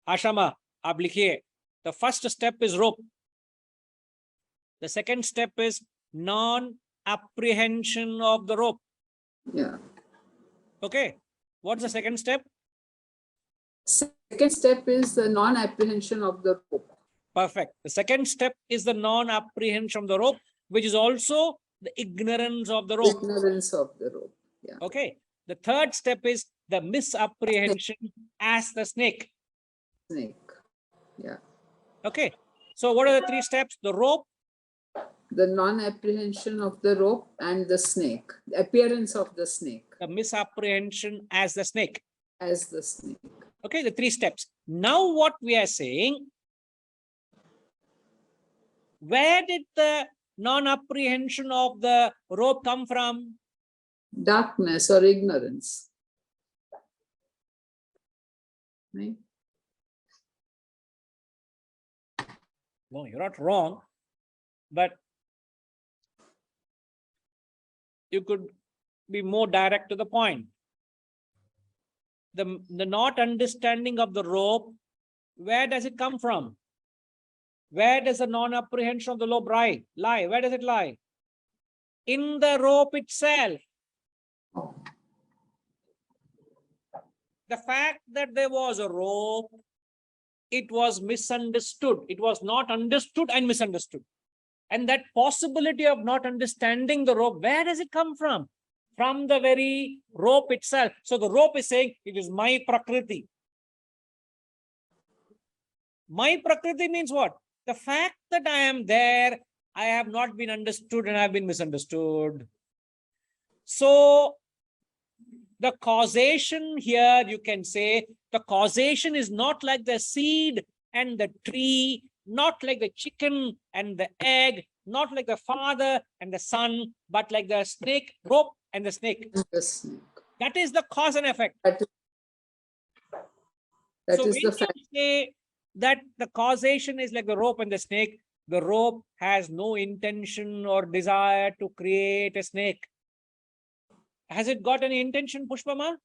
[SPEAKER 1] Ashama, aap likhiye. The first step is rope. The second step is non-apprehension of the rope.
[SPEAKER 7] Yeah.
[SPEAKER 1] Okay. What's the second step?
[SPEAKER 7] Second step is the non-apprehension of the rope.
[SPEAKER 1] Perfect. The second step is the non-apprehension of the rope, which is also the ignorance of the rope.
[SPEAKER 7] Ignorance of the rope. Yeah.
[SPEAKER 1] Okay. The third step is the misapprehension as the snake.
[SPEAKER 7] Snake. Yeah.
[SPEAKER 1] Okay. So what are the 3 steps? The rope,
[SPEAKER 7] The non-apprehension of the rope and the snake. The appearance of the snake
[SPEAKER 1] the misapprehension as the snake.
[SPEAKER 7] as the snake.
[SPEAKER 1] Okay, the 3 steps. Now what we are saying, where did the non-apprehension of the rope come from?
[SPEAKER 7] Darkness or ignorance. Right?
[SPEAKER 1] No, you're not wrong, but you could be more direct to the point. The not understanding of the rope, where does it come from? Where does the non-apprehension of the rope lie? Where does it lie? in the rope itself. The fact that there was a rope, it was misunderstood. It was not understood and misunderstood. And that possibility of not understanding the rope, where does it come from? From the very rope itself. So the rope is saying, it is my prakriti. My prakriti means what? The fact that I am there, I have not been understood and I have been misunderstood. So the causation here, you can say, the causation is not like the seed and the tree, not like the chicken and the egg, not like the father and the son, but like the snake, rope and the snake.
[SPEAKER 7] The snake.
[SPEAKER 1] That is the cause and effect.
[SPEAKER 7] That
[SPEAKER 1] So
[SPEAKER 7] is
[SPEAKER 1] when
[SPEAKER 7] the fact.
[SPEAKER 1] you say that the causation is like the rope and the snake, the rope has no intention or desire to create a snake. Has it got any intention, Pushpama?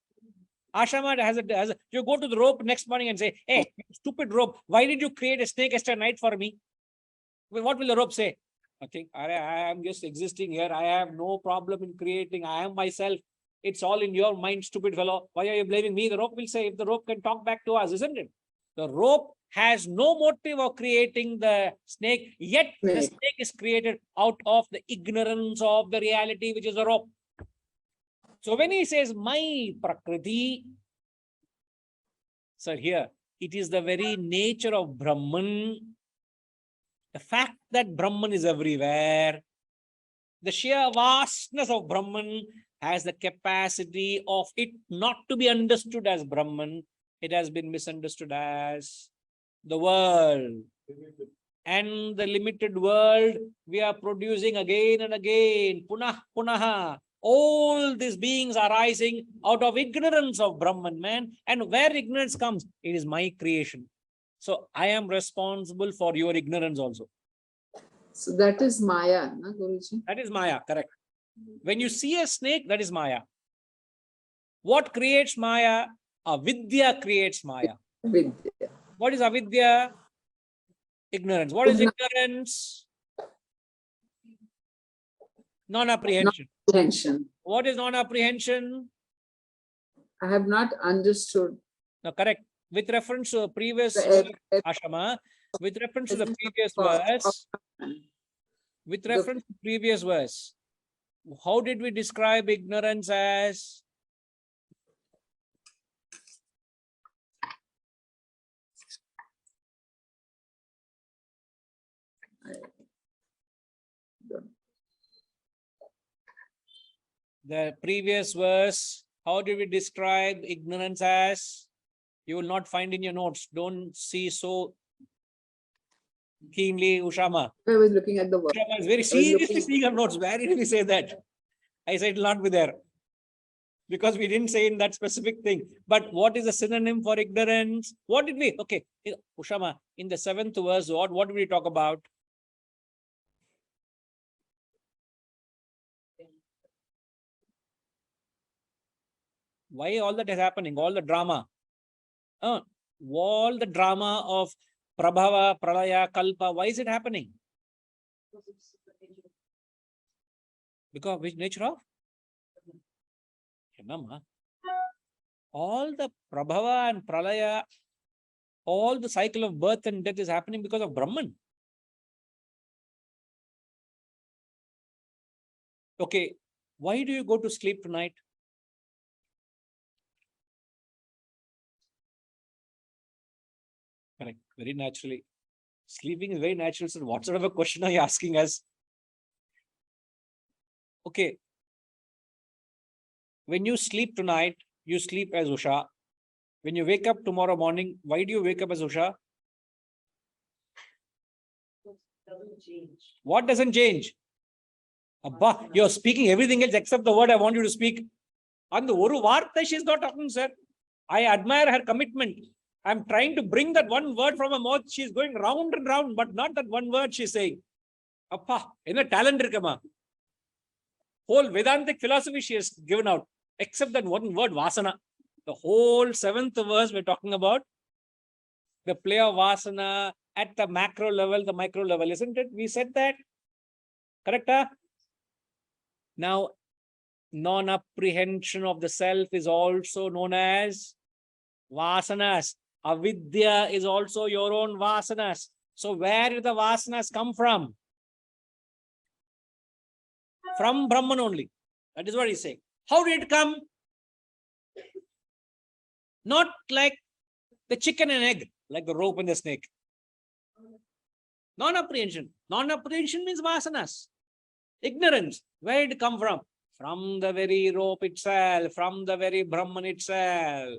[SPEAKER 1] Ashama has it. You go to the rope next morning and say, hey, stupid rope, why did you create a snake yesterday night for me? Well, what will the rope say? I think I am just existing here. I have no problem in creating. I am myself. It's all in your mind, stupid fellow. Why are you blaming me? The rope will say, if the rope can talk back to us, isn't it? The rope has no motive of creating the snake, yet the snake is created out of the ignorance of the reality, which is the rope. So when he says, my prakriti, so here, it is the very nature of Brahman. The fact that Brahman is everywhere, the sheer vastness of Brahman has the capacity of it not to be understood as Brahman. It has been misunderstood as the world. And the limited world we are producing again and again, punah, punaha. All these beings are rising out of ignorance of Brahman, man. And where ignorance comes, it is my creation. So I am responsible for your ignorance also.
[SPEAKER 7] So that is Maya, na, Guruji?
[SPEAKER 1] That is Maya, correct. When you see a snake, that is Maya. What creates Maya? Avidya creates Maya.
[SPEAKER 7] Vidya.
[SPEAKER 1] What is avidya? Ignorance. What is ignorance? Non-apprehension.
[SPEAKER 7] Attention.
[SPEAKER 1] What is non-apprehension?
[SPEAKER 7] I have not understood.
[SPEAKER 1] No, correct. With reference to the previous Ashama, with reference to the previous verse, with reference to previous verse, how did we describe ignorance as? The previous verse, how did we describe ignorance as? You will not find in your notes. Don't see so keenly, Ushama.
[SPEAKER 7] I was looking at the word.
[SPEAKER 1] Ushama is very seriously seeing her notes. Where did we say that? I said it will not be there. Because we didn't say in that specific thing. But what is a synonym for ignorance? What did we? Okay, Ushama, in the 7th verse, what did we talk about? Why all that is happening? All the drama. All the drama of Prabhava, Pralaya, Kalpa. Why is it happening? Because which nature of? All the Prabhava and Pralaya, all the cycle of birth and death is happening because of Brahman. Okay, why do you go to sleep tonight? Correct, very naturally. Sleeping is very natural. So what sort of a question are you asking us? Okay. When you sleep tonight, you sleep as Usha. When you wake up tomorrow morning, why do you wake up as Usha?
[SPEAKER 4] Doesn't change.
[SPEAKER 1] What doesn't change? Abba, you're speaking everything else except the word I want you to speak. And the Oru Varta, she's not talking, sir. I admire her commitment. I'm trying to bring that one word from her mouth. She's going round and round, but not that one word she's saying. Appa, in a talent irkama. Whole Vedantic philosophy she has given out, except that one word, Vasana. The whole 7th verse we're talking about the play of Vasana at the macro level, the micro level, isn't it? We said that. Correct? Huh? Now, non-apprehension of the self is also known as vasanas. Avidya is also your own vasanas. So where did the vasanas come from? From Brahman only. That is what he's saying. How did it come? Not like the chicken and egg, like the rope and the snake. Non-apprehension. Non-apprehension means vasanas. Ignorance. Where did it come from? From the very rope itself, from the very Brahman itself.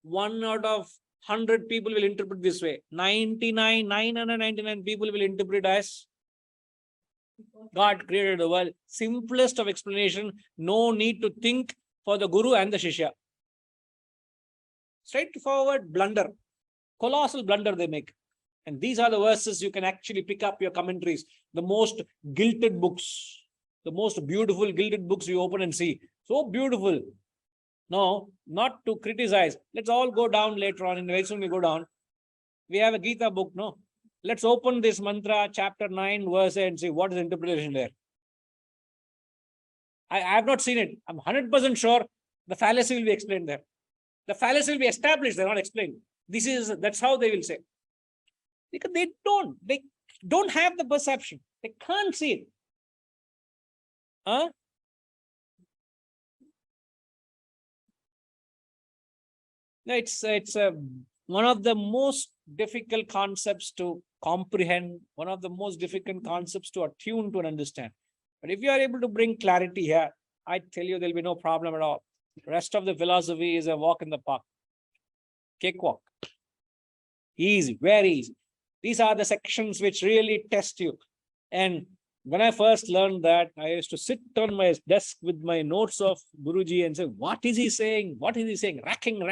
[SPEAKER 1] 1 out of 100 people will interpret this way. 999 people will interpret as God created the world. Simplest of explanation. No need to think for the Guru and the Shishya. Straightforward blunder. Colossal blunder they make. And these are the verses you can actually pick up your commentaries. The most gilded books. The most beautiful gilded books you open and see. So beautiful. No, not to criticize. Let's all go down later on. In very soon we go down. We have a Gita book, no? Let's open this mantra, chapter 9, verse 8, and see what is the interpretation there. I have not seen it. I'm 100% sure the fallacy will be explained there. The fallacy will be established, they're not explained. That's how they will say. Because they don't have the perception. They can't see it. Huh? No, it's one of the most difficult concepts to comprehend, one of the most difficult concepts to attune to and understand. But if you are able to bring clarity here, I tell you, there'll be no problem at all. The rest of the philosophy is a walk in the park. Cakewalk. Easy, very easy. These are the sections which really test you. And when I first learned that, I used to sit on my desk with my notes of Guruji and say, what is he saying? What is he saying? Racking.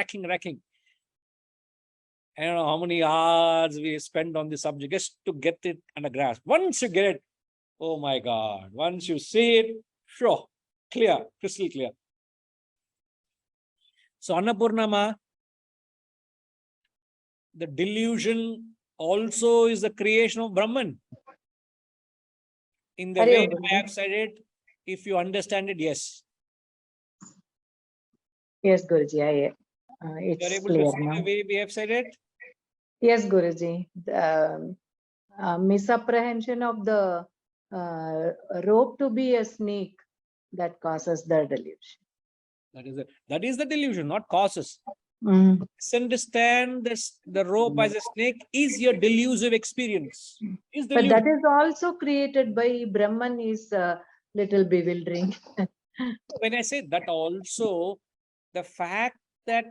[SPEAKER 1] I don't know how many hours we spend on this subject just to get it under grasp. Once you get it, oh my God, once you see it, sure, clear, crystal clear. So Annapurnama, the delusion also is the creation of Brahman. In the way I have said it, if you understand it, yes.
[SPEAKER 8] Yes, Guruji,
[SPEAKER 1] You
[SPEAKER 8] it's
[SPEAKER 1] are able
[SPEAKER 8] clear
[SPEAKER 1] to see
[SPEAKER 8] now.
[SPEAKER 1] the way we have said it?
[SPEAKER 8] Yes, Guruji. The misapprehension of the rope to be a snake that causes the delusion.
[SPEAKER 1] That is the delusion, not causes.
[SPEAKER 8] Mm.
[SPEAKER 1] Misunderstand this, the rope as a snake is your delusive experience. Is
[SPEAKER 8] But that
[SPEAKER 1] delusion.
[SPEAKER 8] is also created by Brahman is little bewildering.
[SPEAKER 1] When I say that also, the fact that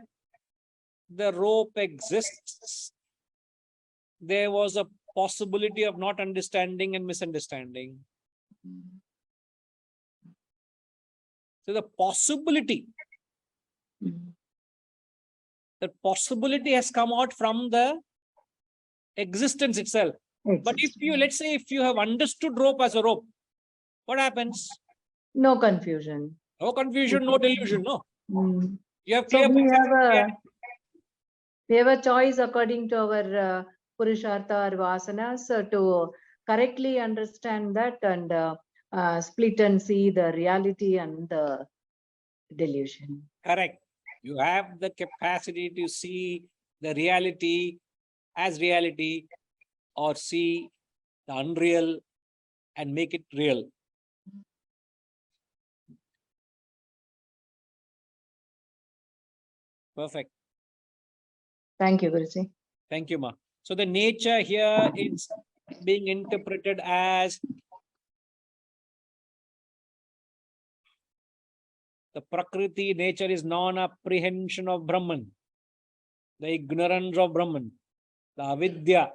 [SPEAKER 1] the rope exists, there was a possibility of not understanding and misunderstanding. So the possibility, that possibility has come out from the existence itself. But if you, let's say, if you have understood rope as a rope, what happens?
[SPEAKER 8] No confusion.
[SPEAKER 1] No confusion, no delusion, no.
[SPEAKER 8] Mm.
[SPEAKER 1] You have
[SPEAKER 8] So
[SPEAKER 1] clear
[SPEAKER 8] we have a choice according to our Purushartha or Vasanas to correctly understand that and split and see the reality and the delusion.
[SPEAKER 1] Correct. You have the capacity to see the reality as reality or see the unreal and make it real. Perfect.
[SPEAKER 8] Thank you, Guruji.
[SPEAKER 1] Thank you, Ma. So the nature here is being interpreted as the Prakriti. Nature is non-apprehension of Brahman, the ignorance of Brahman, the avidya.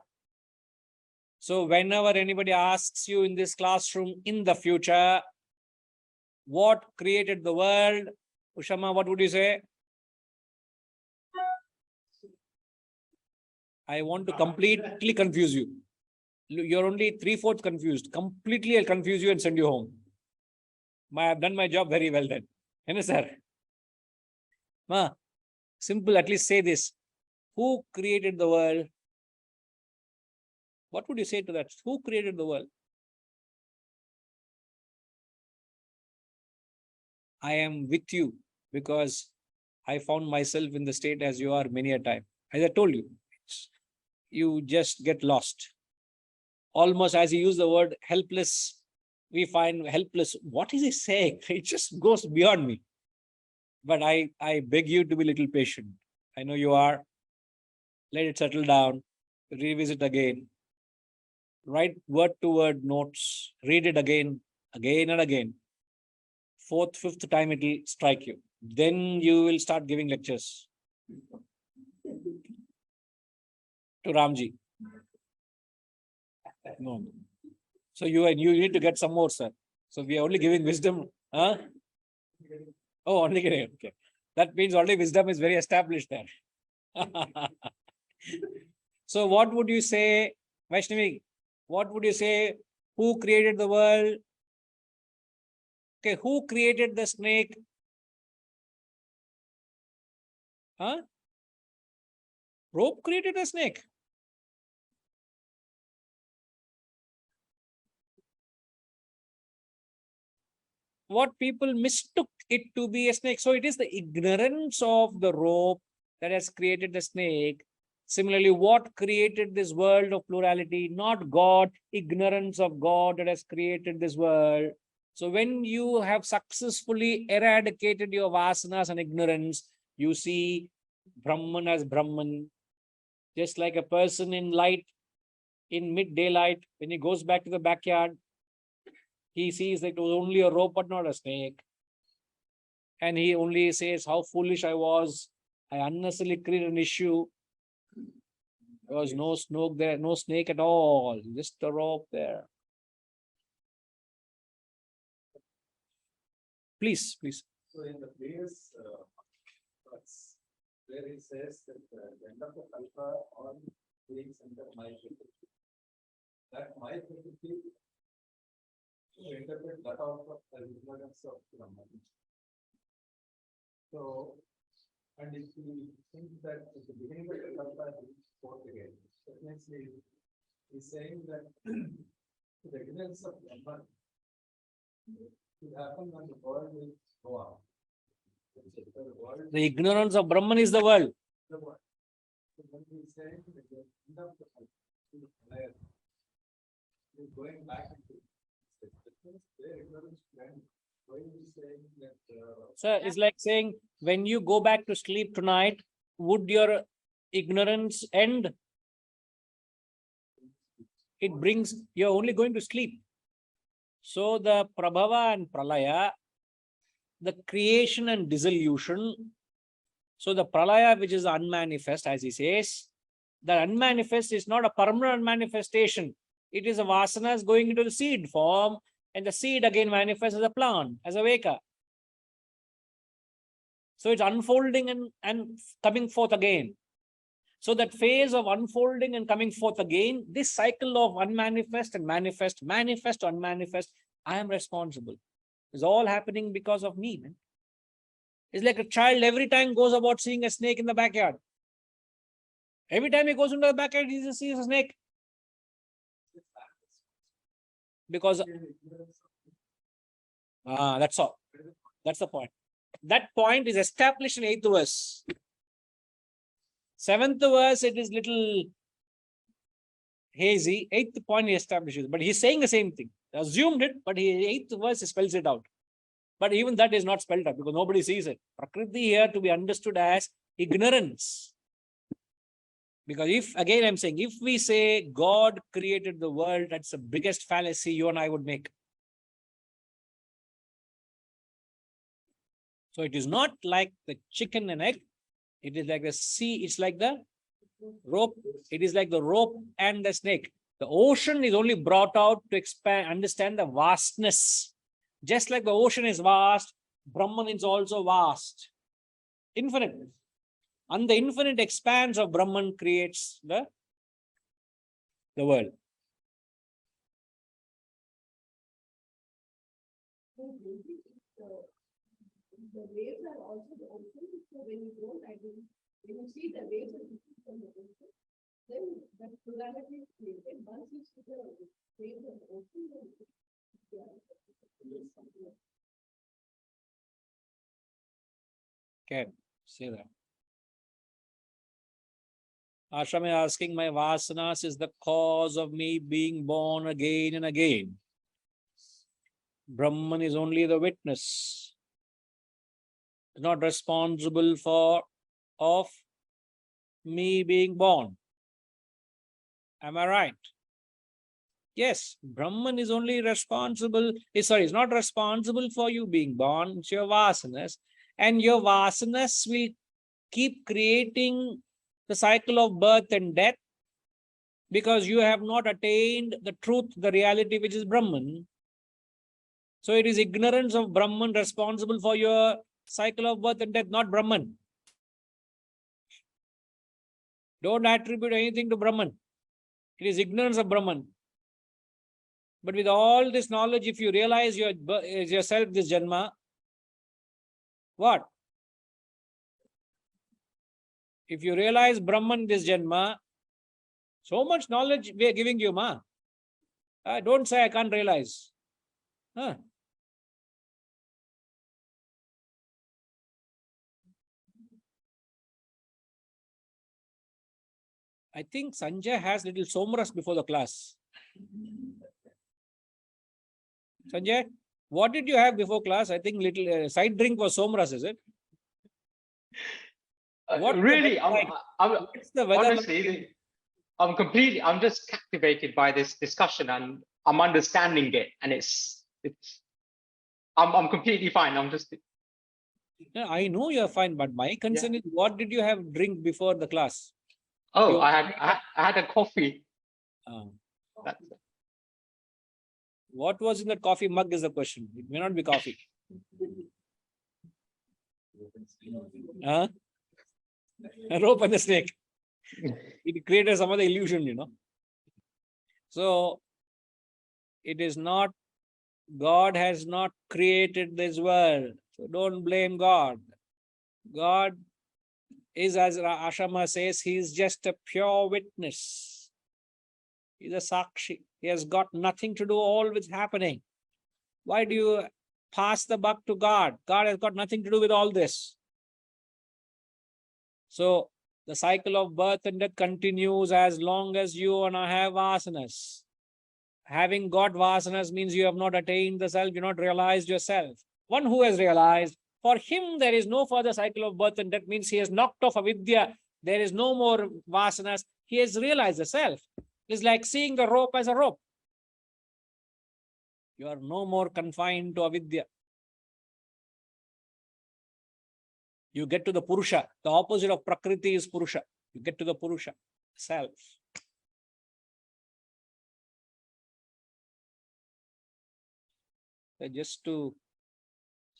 [SPEAKER 1] So whenever anybody asks you in this classroom in the future, what created the world, Ushama, what would you say? I want to completely confuse you. You're only 3/4 confused. Completely I'll confuse you and send you home. I've done my job very well then. Sir. Ma, simple, at least say this. Who created the world? What would you say to that? Who created the world? I am with you because I found myself in the state as you are many a time. As I told you, you just get lost. Almost as he used the word helpless, we find helpless. What is he saying? It just goes beyond me. But I beg you to be a little patient. I know you are. Let it settle down. Revisit again. Write word to word notes. Read it again and again. Fourth, fifth time it will strike you. Then you will start giving lectures to Ramji. No. So you need to get some more, sir. So we are only giving wisdom. Huh? Oh, only getting it. Okay. That means already wisdom is very established there. So what would you say, Vaishnavi? What would you say? Who created the world? Okay, who created the snake? Huh? Rope created the snake. What people mistook it to be a snake. So it is the ignorance of the rope that has created the snake. Similarly, what created this world of plurality? Not God, ignorance of God that has created this world. So when you have successfully eradicated your vasanas and ignorance, you see Brahman as Brahman. Just like a person in light, in mid-daylight, when he goes back to the backyard, he sees that it was only a rope but not a snake. And he only says how foolish I was. I unnecessarily created an issue. There was no snake there, no snake at all, just a rope there. Please, please.
[SPEAKER 2] So in the previous verse, where he says that the end of the kalpa all beings under my faculty, that my faculty to interpret that also as ignorance of Brahman. So, and if we think that at the beginning of the kalpa he spoke again, that means he's saying that the ignorance of Brahman will happen when the world will go out.
[SPEAKER 1] The ignorance of Brahman is the world.
[SPEAKER 2] The world. So when he's saying that the end of the kalpa is going back into their ignorance when why is he saying that
[SPEAKER 1] Sir, it's like saying when you go back to sleep tonight, would your ignorance end? It brings, you're only going to sleep. So the Prabhava and Pralaya, the creation and dissolution. So the Pralaya, which is unmanifest, as he says, the unmanifest is not a permanent manifestation. It is a vasanas going into the seed form, and the seed again manifests as a plant, as a veka. So it's unfolding and coming forth again. So that phase of unfolding and coming forth again, this cycle of unmanifest and manifest, manifest, unmanifest, I am responsible. It's all happening because of me, man. It's like a child every time goes about seeing a snake in the backyard. Every time he goes into the backyard, he just sees a snake. Because that's all. That's the point. That point is established in 8th verse. 7th verse, it is little hazy. 8th point he establishes, but he's saying the same thing. He assumed it, but 8th verse spells it out. But even that is not spelled out because nobody sees it. Prakriti here to be understood as ignorance. Because if, again I'm saying, if we say God created the world, that's the biggest fallacy you and I would make. So it is not like the chicken and egg. It is like the sea, it's like the rope. It is like the rope and the snake. The ocean is only brought out to expand, understand the vastness. Just like the ocean is vast, Brahman is also vast. Infinite. And the infinite expanse of Brahman creates the world.
[SPEAKER 4] The waves are also the ocean, so when you don't agree, when you see the waves from the ocean, then the plurality is created. Once you see the waves of the ocean, then
[SPEAKER 1] Can say that. Ashram is asking, my vasanas is the cause of me being born again and again. Brahman is only the witness, not responsible for of me being born. Am I right? Yes, Brahman is only responsible, is not responsible for you being born. It's your vasanas. And your vasanas will keep creating the cycle of birth and death because you have not attained the truth, the reality, which is Brahman. So it is ignorance of Brahman responsible for your cycle of birth and death, not Brahman. Don't attribute anything to Brahman. It is ignorance of Brahman. But with all this knowledge, if you realize yourself this Janma, what? If you realize Brahman this Janma, so much knowledge we are giving you, ma. Don't say I can't realize. Huh? I think Sanjay has little somras before the class. Sanjay, what did you have before class? I think little side drink was somras, is it? What's
[SPEAKER 5] Really,
[SPEAKER 1] What's the weather
[SPEAKER 5] honestly, I'm just captivated by this discussion, and I'm understanding it, and I'm completely fine. I'm just,
[SPEAKER 1] Yeah, I know you're fine, but my concern is what did you have drink before the class?
[SPEAKER 5] oh, I had a coffee. That's it.
[SPEAKER 1] What was in that coffee mug is the question. It may not be coffee. Huh? A rope and a snake. It created some other illusion, you know. So it is not, God has not created this world. So don't blame God. God is, as Ashama says, he is just a pure witness. He's a Sakshi. He has got nothing to do all with happening. Why do you pass the buck to God? God has got nothing to do with all this. So the cycle of birth and death continues as long as you and I have vasanas. Having got vasanas means you have not attained the self, you have not realized yourself. One who has realized, for him there is no further cycle of birth and death, means he has knocked off avidya. There is no more vasanas. He has realized the self. It's like seeing the rope as a rope. You are no more confined to avidya. You get to the Purusha. The opposite of Prakriti is Purusha. You get to the Purusha, self. So just to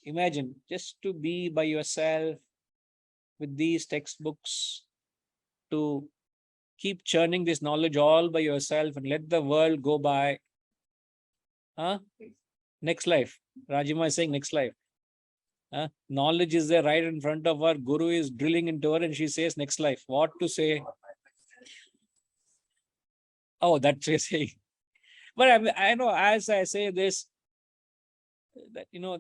[SPEAKER 1] imagine, just to be by yourself with these textbooks, to keep churning this knowledge all by yourself and let the world go by. Huh? Next life. Rajima is saying next life. Knowledge is there right in front of her. Guru is drilling into her and she says next life. What to say? Oh, that's what you're saying. But I know as I say this, that, you know,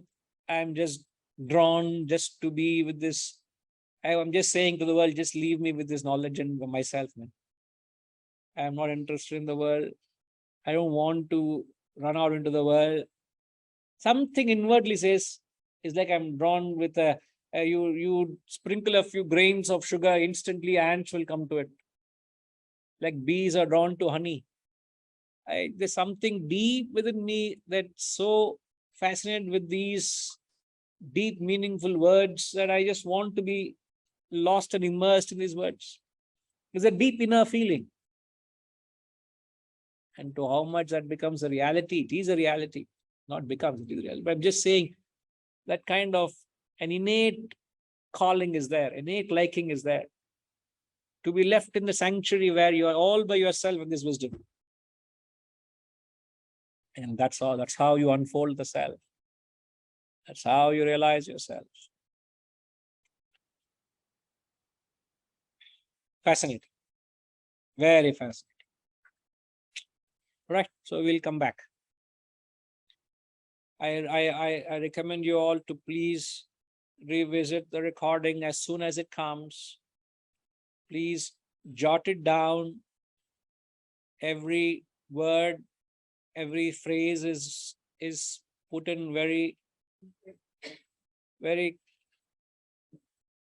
[SPEAKER 1] I'm just drawn just to be with this. I'm just saying to the world, just leave me with this knowledge and myself, man. I'm not interested in the world. I don't want to run out into the world. Something inwardly says, it's like I'm drawn with you sprinkle a few grains of sugar, instantly ants will come to it. Like bees are drawn to honey. There's something deep within me that's so fascinated with these deep, meaningful words that I just want to be lost and immersed in these words. It's a deep inner feeling. And to how much that becomes a reality, it is a reality. Not becomes, it is a reality. But I'm just saying that kind of an innate calling is there, innate liking is there. To be left in the sanctuary where you are all by yourself with this wisdom. And that's how you unfold the self. That's how you realize yourself. Fascinating. Very fascinating. Right. So we'll come back. I recommend you all to please revisit the recording as soon as it comes. Please jot it down. Every word, every phrase is put in very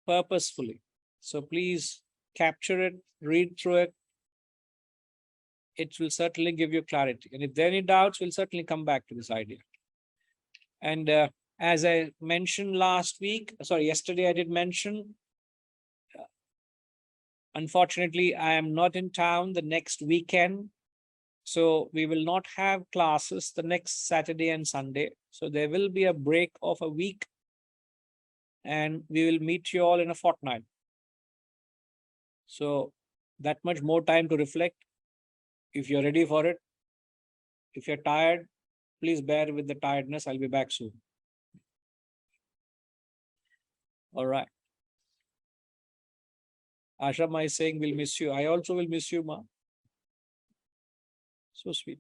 [SPEAKER 1] purposefully. So please capture it, read through it. It will certainly give you clarity. And if there are any doubts, we'll certainly come back to this idea. And as I mentioned yesterday I did mention, unfortunately, I am not in town the next weekend. So we will not have classes the next Saturday and Sunday. So there will be a break of a week and we will meet you all in a fortnight. So that much more time to reflect. If you're ready for it, if you're tired, please bear with the tiredness. I'll be back soon. All right. Ashrama is saying we'll miss you. I also will miss you, Ma. So sweet.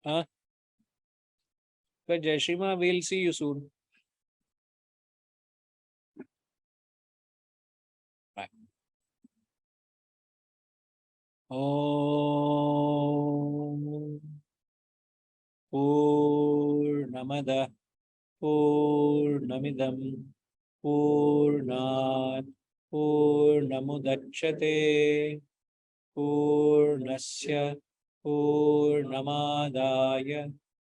[SPEAKER 1] Huh? But Jayashrima, we'll see you soon. Right. Om Purnamada Purnamidam Purnat Purnamudachyate Purnasya Purnamadaya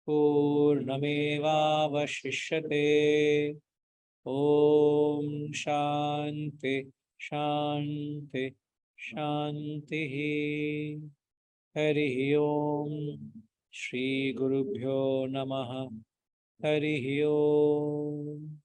[SPEAKER 1] Purnamevavashishyate. Om Shanti Shanti Shanti. Hari Om. Shri Gurubhyo Namaha. Hari Om.